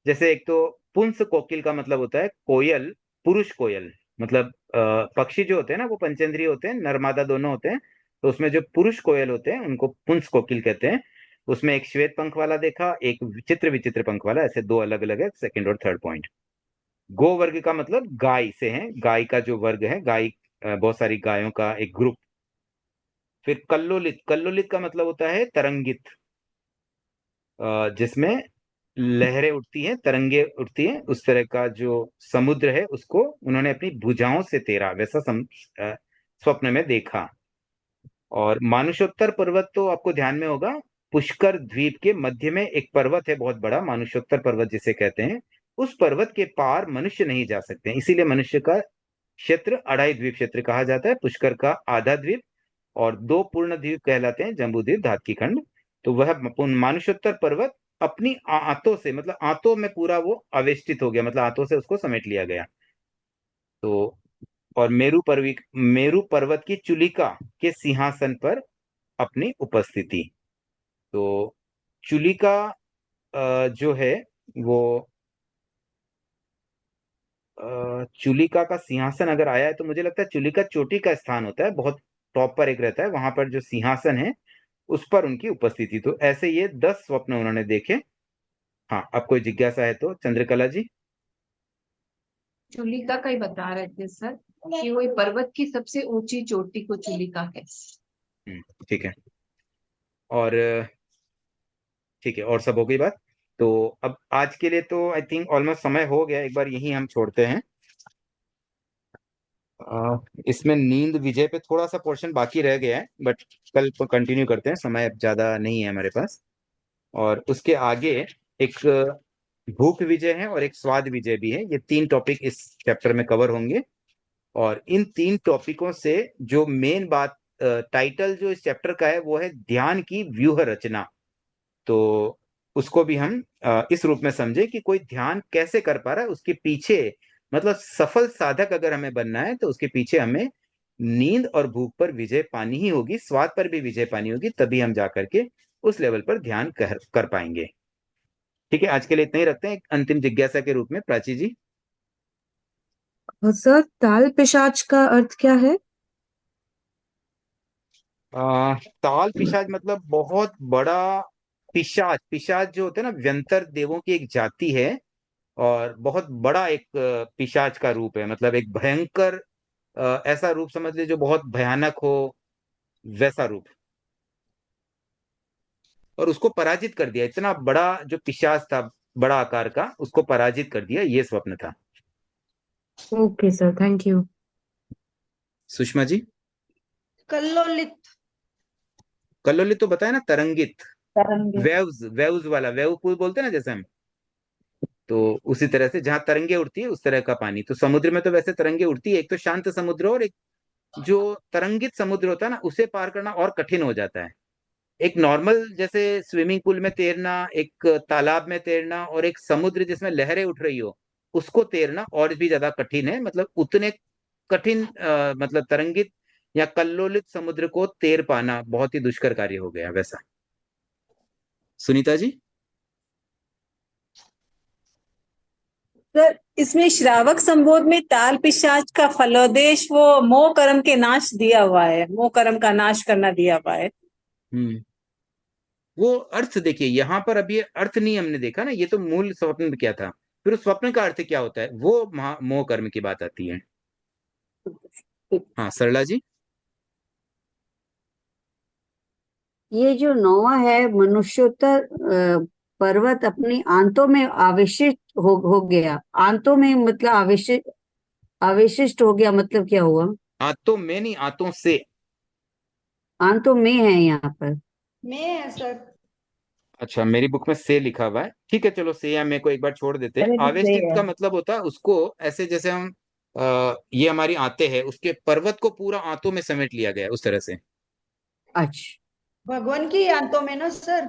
जैसे एक तो पुंस कोकिल का मतलब होता है कोयल, पुरुष कोयल। मतलब पक्षी जो होते हैं ना वो पंचेंद्रिय होते हैं, नर मादा दोनों होते हैं। तो उसमें जो पुरुष कोयल होते हैं उनको पुंस कोकिल कहते हैं। उसमें एक श्वेत पंख वाला देखा, एक विचित्र विचित्र पंख वाला, ऐसे 2 अलग अलग है, सेकंड और थर्ड पॉइंट। गो वर्ग का मतलब गाय से है, गाय का जो वर्ग है, गाय बहुत सारी गायों का एक ग्रुप। फिर कल्लोलित, कल्लोलित का मतलब होता है तरंगित, जिसमें लहरें उठती हैं, तरंगे उठती हैं, उस तरह का जो समुद्र है उसको उन्होंने अपनी भुजाओं से तेरा, वैसा स्वप्न में देखा। और मानुषोत्तर पर्वत तो आपको ध्यान में होगा, पुष्कर द्वीप के मध्य में एक पर्वत है बहुत बड़ा, मानुषोत्तर पर्वत जिसे कहते हैं। उस पर्वत के पार मनुष्य नहीं जा सकते, इसीलिए मनुष्य का क्षेत्र अढ़ाई द्वीप क्षेत्र कहा जाता है। पुष्कर का आधा द्वीप और 2 पूर्ण द्वीप कहलाते हैं, जम्बूद्वीप, धातकीखंड। तो वह मानुषोत्तर पर्वत अपनी आंतों से, मतलब आंतों में पूरा वो आवेष्टित हो गया, मतलब आंतों से उसको समेट लिया गया। तो और मेरु पर्वत की चुलिका के सिंहासन पर अपनी उपस्थिति। तो चुलिका जो है वो चुलिका का सिंहासन अगर आया है तो मुझे लगता है चुलिका चोटी का स्थान होता है, बहुत टॉप पर एक रहता है, वहां पर जो सिंहासन है उस पर उनकी उपस्थिति। तो ऐसे ये 10 स्वप्न उन्होंने देखे। हाँ, अब कोई जिज्ञासा है तो चंद्रकला जी। चुलिका का ही बता रहे थे सर कि वही पर्वत की सबसे ऊंची चोटी को चुलिका है। ठीक है, और ठीक है, और सब हो गई बात। तो अब आज के लिए तो आई थिंक ऑलमोस्ट समय हो गया, एक बार यही हम छोड़ते हैं। इसमें नींद विजय पे थोड़ा सा पोर्शन बाकी रह गया है, बट कल कंटिन्यू करते हैं, समय अब ज्यादा नहीं है हमारे पास। और उसके आगे एक भूख विजय है और एक स्वाद विजय भी है। ये 3 टॉपिक इस चैप्टर में कवर होंगे। और इन 3 टॉपिकों से जो मेन बात, टाइटल जो इस चैप्टर का है वो है ध्यान की व्यूह रचना। तो उसको भी हम इस रूप में समझे कि कोई ध्यान कैसे कर पा रहा है, उसके पीछे, मतलब सफल साधक अगर हमें बनना है तो उसके पीछे हमें नींद और भूख पर विजय पानी ही होगी, स्वाद पर भी विजय पानी होगी, तभी हम जाकर के उस लेवल पर ध्यान कर पाएंगे। ठीक है, आज के लिए इतना ही रखते हैं। एक अंतिम जिज्ञासा के रूप में प्राची जी। सर, ताल पिशाच का अर्थ क्या है? ताल पिशाच मतलब बहुत बड़ा पिशाच। पिशाच जो होते हैं ना, व्यंतर देवों की एक जाति है और बहुत बड़ा एक पिशाच का रूप है, मतलब एक भयंकर ऐसा रूप समझ लीजिए जो बहुत भयानक हो, वैसा रूप। और उसको पराजित कर दिया, इतना बड़ा जो पिशाच था, बड़ा आकार का, उसको पराजित कर दिया, ये स्वप्न था। Okay sir, thank you. Sushma ji. कल्लोलित। कल्लोलित तो बताया ना, तरंगित, तरंगे। वेव्स, वेव्स वाला, वेव पूल बोलते हैं ना जैसे हम, तो उसी तरह से जहां तरंगे उड़ती है उस तरह का पानी। तो समुद्र में तो वैसे तरंगे उड़ती है, एक तो शांत समुद्र और एक जो तरंगित समुद्र होता है ना, उसे पार करना और कठिन हो जाता है। एक नॉर्मल जैसे स्विमिंग पूल में तैरना, एक तालाब में तैरना, और एक समुद्र जिसमें लहरें उठ रही हो, उसको तैरना और भी ज्यादा कठिन है। मतलब उतने कठिन मतलब तरंगित या कल्लोलित समुद्र को तैर पाना बहुत ही दुष्कर कार्य हो गया वैसा। सुनीता जी। सर, इसमें श्रावक संबोध में ताल पिशाच का फलोदेश वो मोह कर्म के नाश दिया हुआ है, मोह कर्म का नाश करना दिया हुआ है। हम्म वो अर्थ देखिए, यहाँ पर अभी अर्थ नहीं हमने देखा ना, ये तो मूल स्वप्न क्या था, फिर उस स्वप्न का अर्थ क्या होता है, वो मोह कर्म की बात आती है। हाँ सरला जी। ये जो नौवा है, मनुष्योत्तर पर्वत अपनी आंतों में आविष्ट हो गया। आंतों में मतलब आविशिष्ट हो गया, मतलब क्या हुआ? आंतों में नहीं, आंतों से। आंतों में है यहाँ पर। में है सर। अच्छा, मेरी बुक में से लिखा हुआ है, ठीक है चलो से या में को एक बार छोड़ देते हैं। अरे तो से आवेष्टित है। का मतलब होता है उसको ऐसे जैसे हम ये हमारी आंतें हैं, उसके पर्वत को पूरा आंतों में समेट लिया गया है, उस तरह से। अच्छा। भगवान की आंतों में ना सर।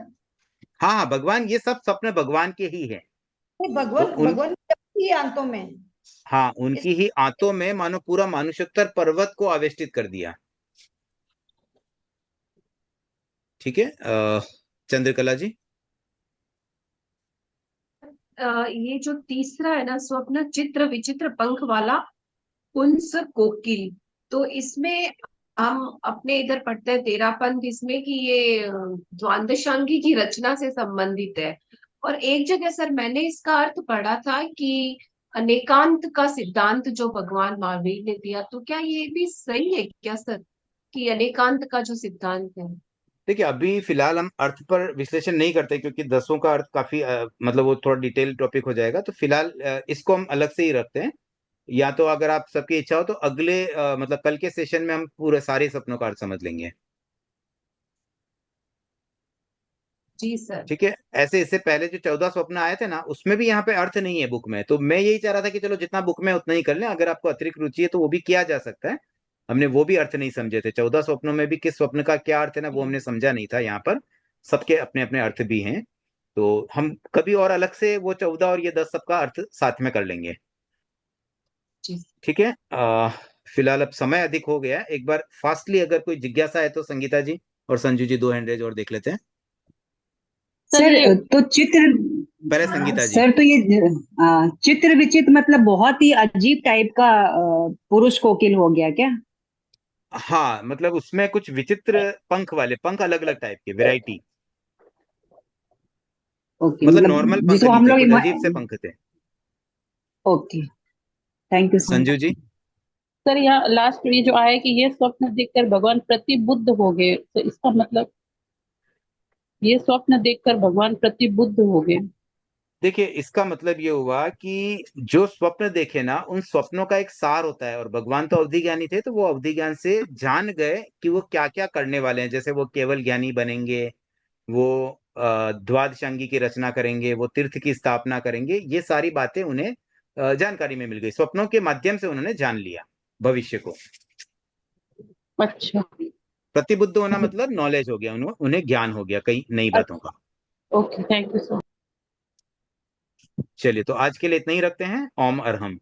हाँ हाँ, भगवान, ये सब स्वप्न भगवान के ही है। तो भगवान उन भगवान की आंतों में। हाँ, उनकी ही आंतों में मानो पूरा मानुषोत्तर पर्वत को आवेष्टित कर दिया। ठीक है, चंद्रकला जी। ये जो तीसरा है ना, स्वप्न चित्र विचित्र पंख वाला पुंस कोकिल, तो इसमें हम अपने इधर पढ़ते हैं तेरा पंथ इसमें कि ये द्वादशांगी की रचना से संबंधित है। और एक जगह सर मैंने इसका अर्थ पढ़ा था कि अनेकांत का सिद्धांत जो भगवान महावीर ने दिया, तो क्या ये भी सही है क्या सर, कि अनेकांत का जो सिद्धांत है? देखिए, अभी फिलहाल हम अर्थ पर विश्लेषण नहीं करते, क्योंकि दसों का अर्थ काफी मतलब वो थोड़ा डिटेल टॉपिक हो जाएगा, तो फिलहाल इसको हम अलग से ही रखते हैं। या तो अगर आप सबकी इच्छा हो तो अगले मतलब कल के सेशन में हम पूरे सारे सपनों का अर्थ समझ लेंगे। जी सर। ठीक है, ऐसे इससे पहले जो 14 स्वप्न आए थे ना, उसमें भी यहाँ पे अर्थ नहीं है बुक में, तो मैं यही चाह रहा था कि चलो जितना बुक में उतना ही कर लें, अगर आपको अतिरिक्त रुचि है तो वो भी किया जा सकता है। हमने वो भी अर्थ नहीं समझे थे, 14 स्वप्नों में भी किस स्वप्न का क्या अर्थ है ना, वो हमने समझा नहीं था। यहाँ पर सबके अपने अपने अर्थ भी हैं, तो हम कभी और अलग से वो 14 और ये 10 सबका अर्थ साथ में कर लेंगे। ठीक है, फिलहाल अब समय अधिक हो गया है। एक बार फास्टली अगर कोई जिज्ञासा है तो संगीता जी और संजू जी 2 हैंड रेज और देख लेते हैं। सर तो चित्र, पहले संगीता जी। सर तो ये चित्र विचित्र मतलब बहुत ही अजीब टाइप का पुरुष कोकिल हो गया क्या? हाँ, मतलब उसमें कुछ विचित्र पंख वाले, पंख अलग अलग टाइप के, वैरायटी। ओके, मतलब नॉर्मल पंख जिसको नहीं हम थे, कुछ लोग अजीब से पंख थे। Okay, thank you sir. Sanju ji. Sir यहाँ लास्ट में ये जो आया कि ये स्वप्न देखकर भगवान प्रतिबुद्ध हो गए, तो इसका मतलब ये स्वप्न देखकर भगवान प्रतिबुद्ध हो गए। देखिए, इसका मतलब ये हुआ कि जो स्वप्न देखे ना, उन स्वप्नों का एक सार होता है, और भगवान तो अवधि ज्ञानी थे, तो वो अवधि ज्ञान से जान गए कि वो क्या क्या करने वाले हैं। जैसे वो केवल ज्ञानी बनेंगे, वो द्वादशांगी की रचना करेंगे, वो तीर्थ की स्थापना करेंगे, ये सारी बातें उन्हें जानकारी में मिल गई। स्वप्नों के माध्यम से उन्होंने जान लिया भविष्य को। अच्छा, प्रतिबुद्ध होना मतलब नॉलेज हो गया, उन्हें ज्ञान हो गया कई नई बातों का। Okay, thank you sir. चलिए, तो आज के लिए इतना ही रखते हैं। ओम अरहम।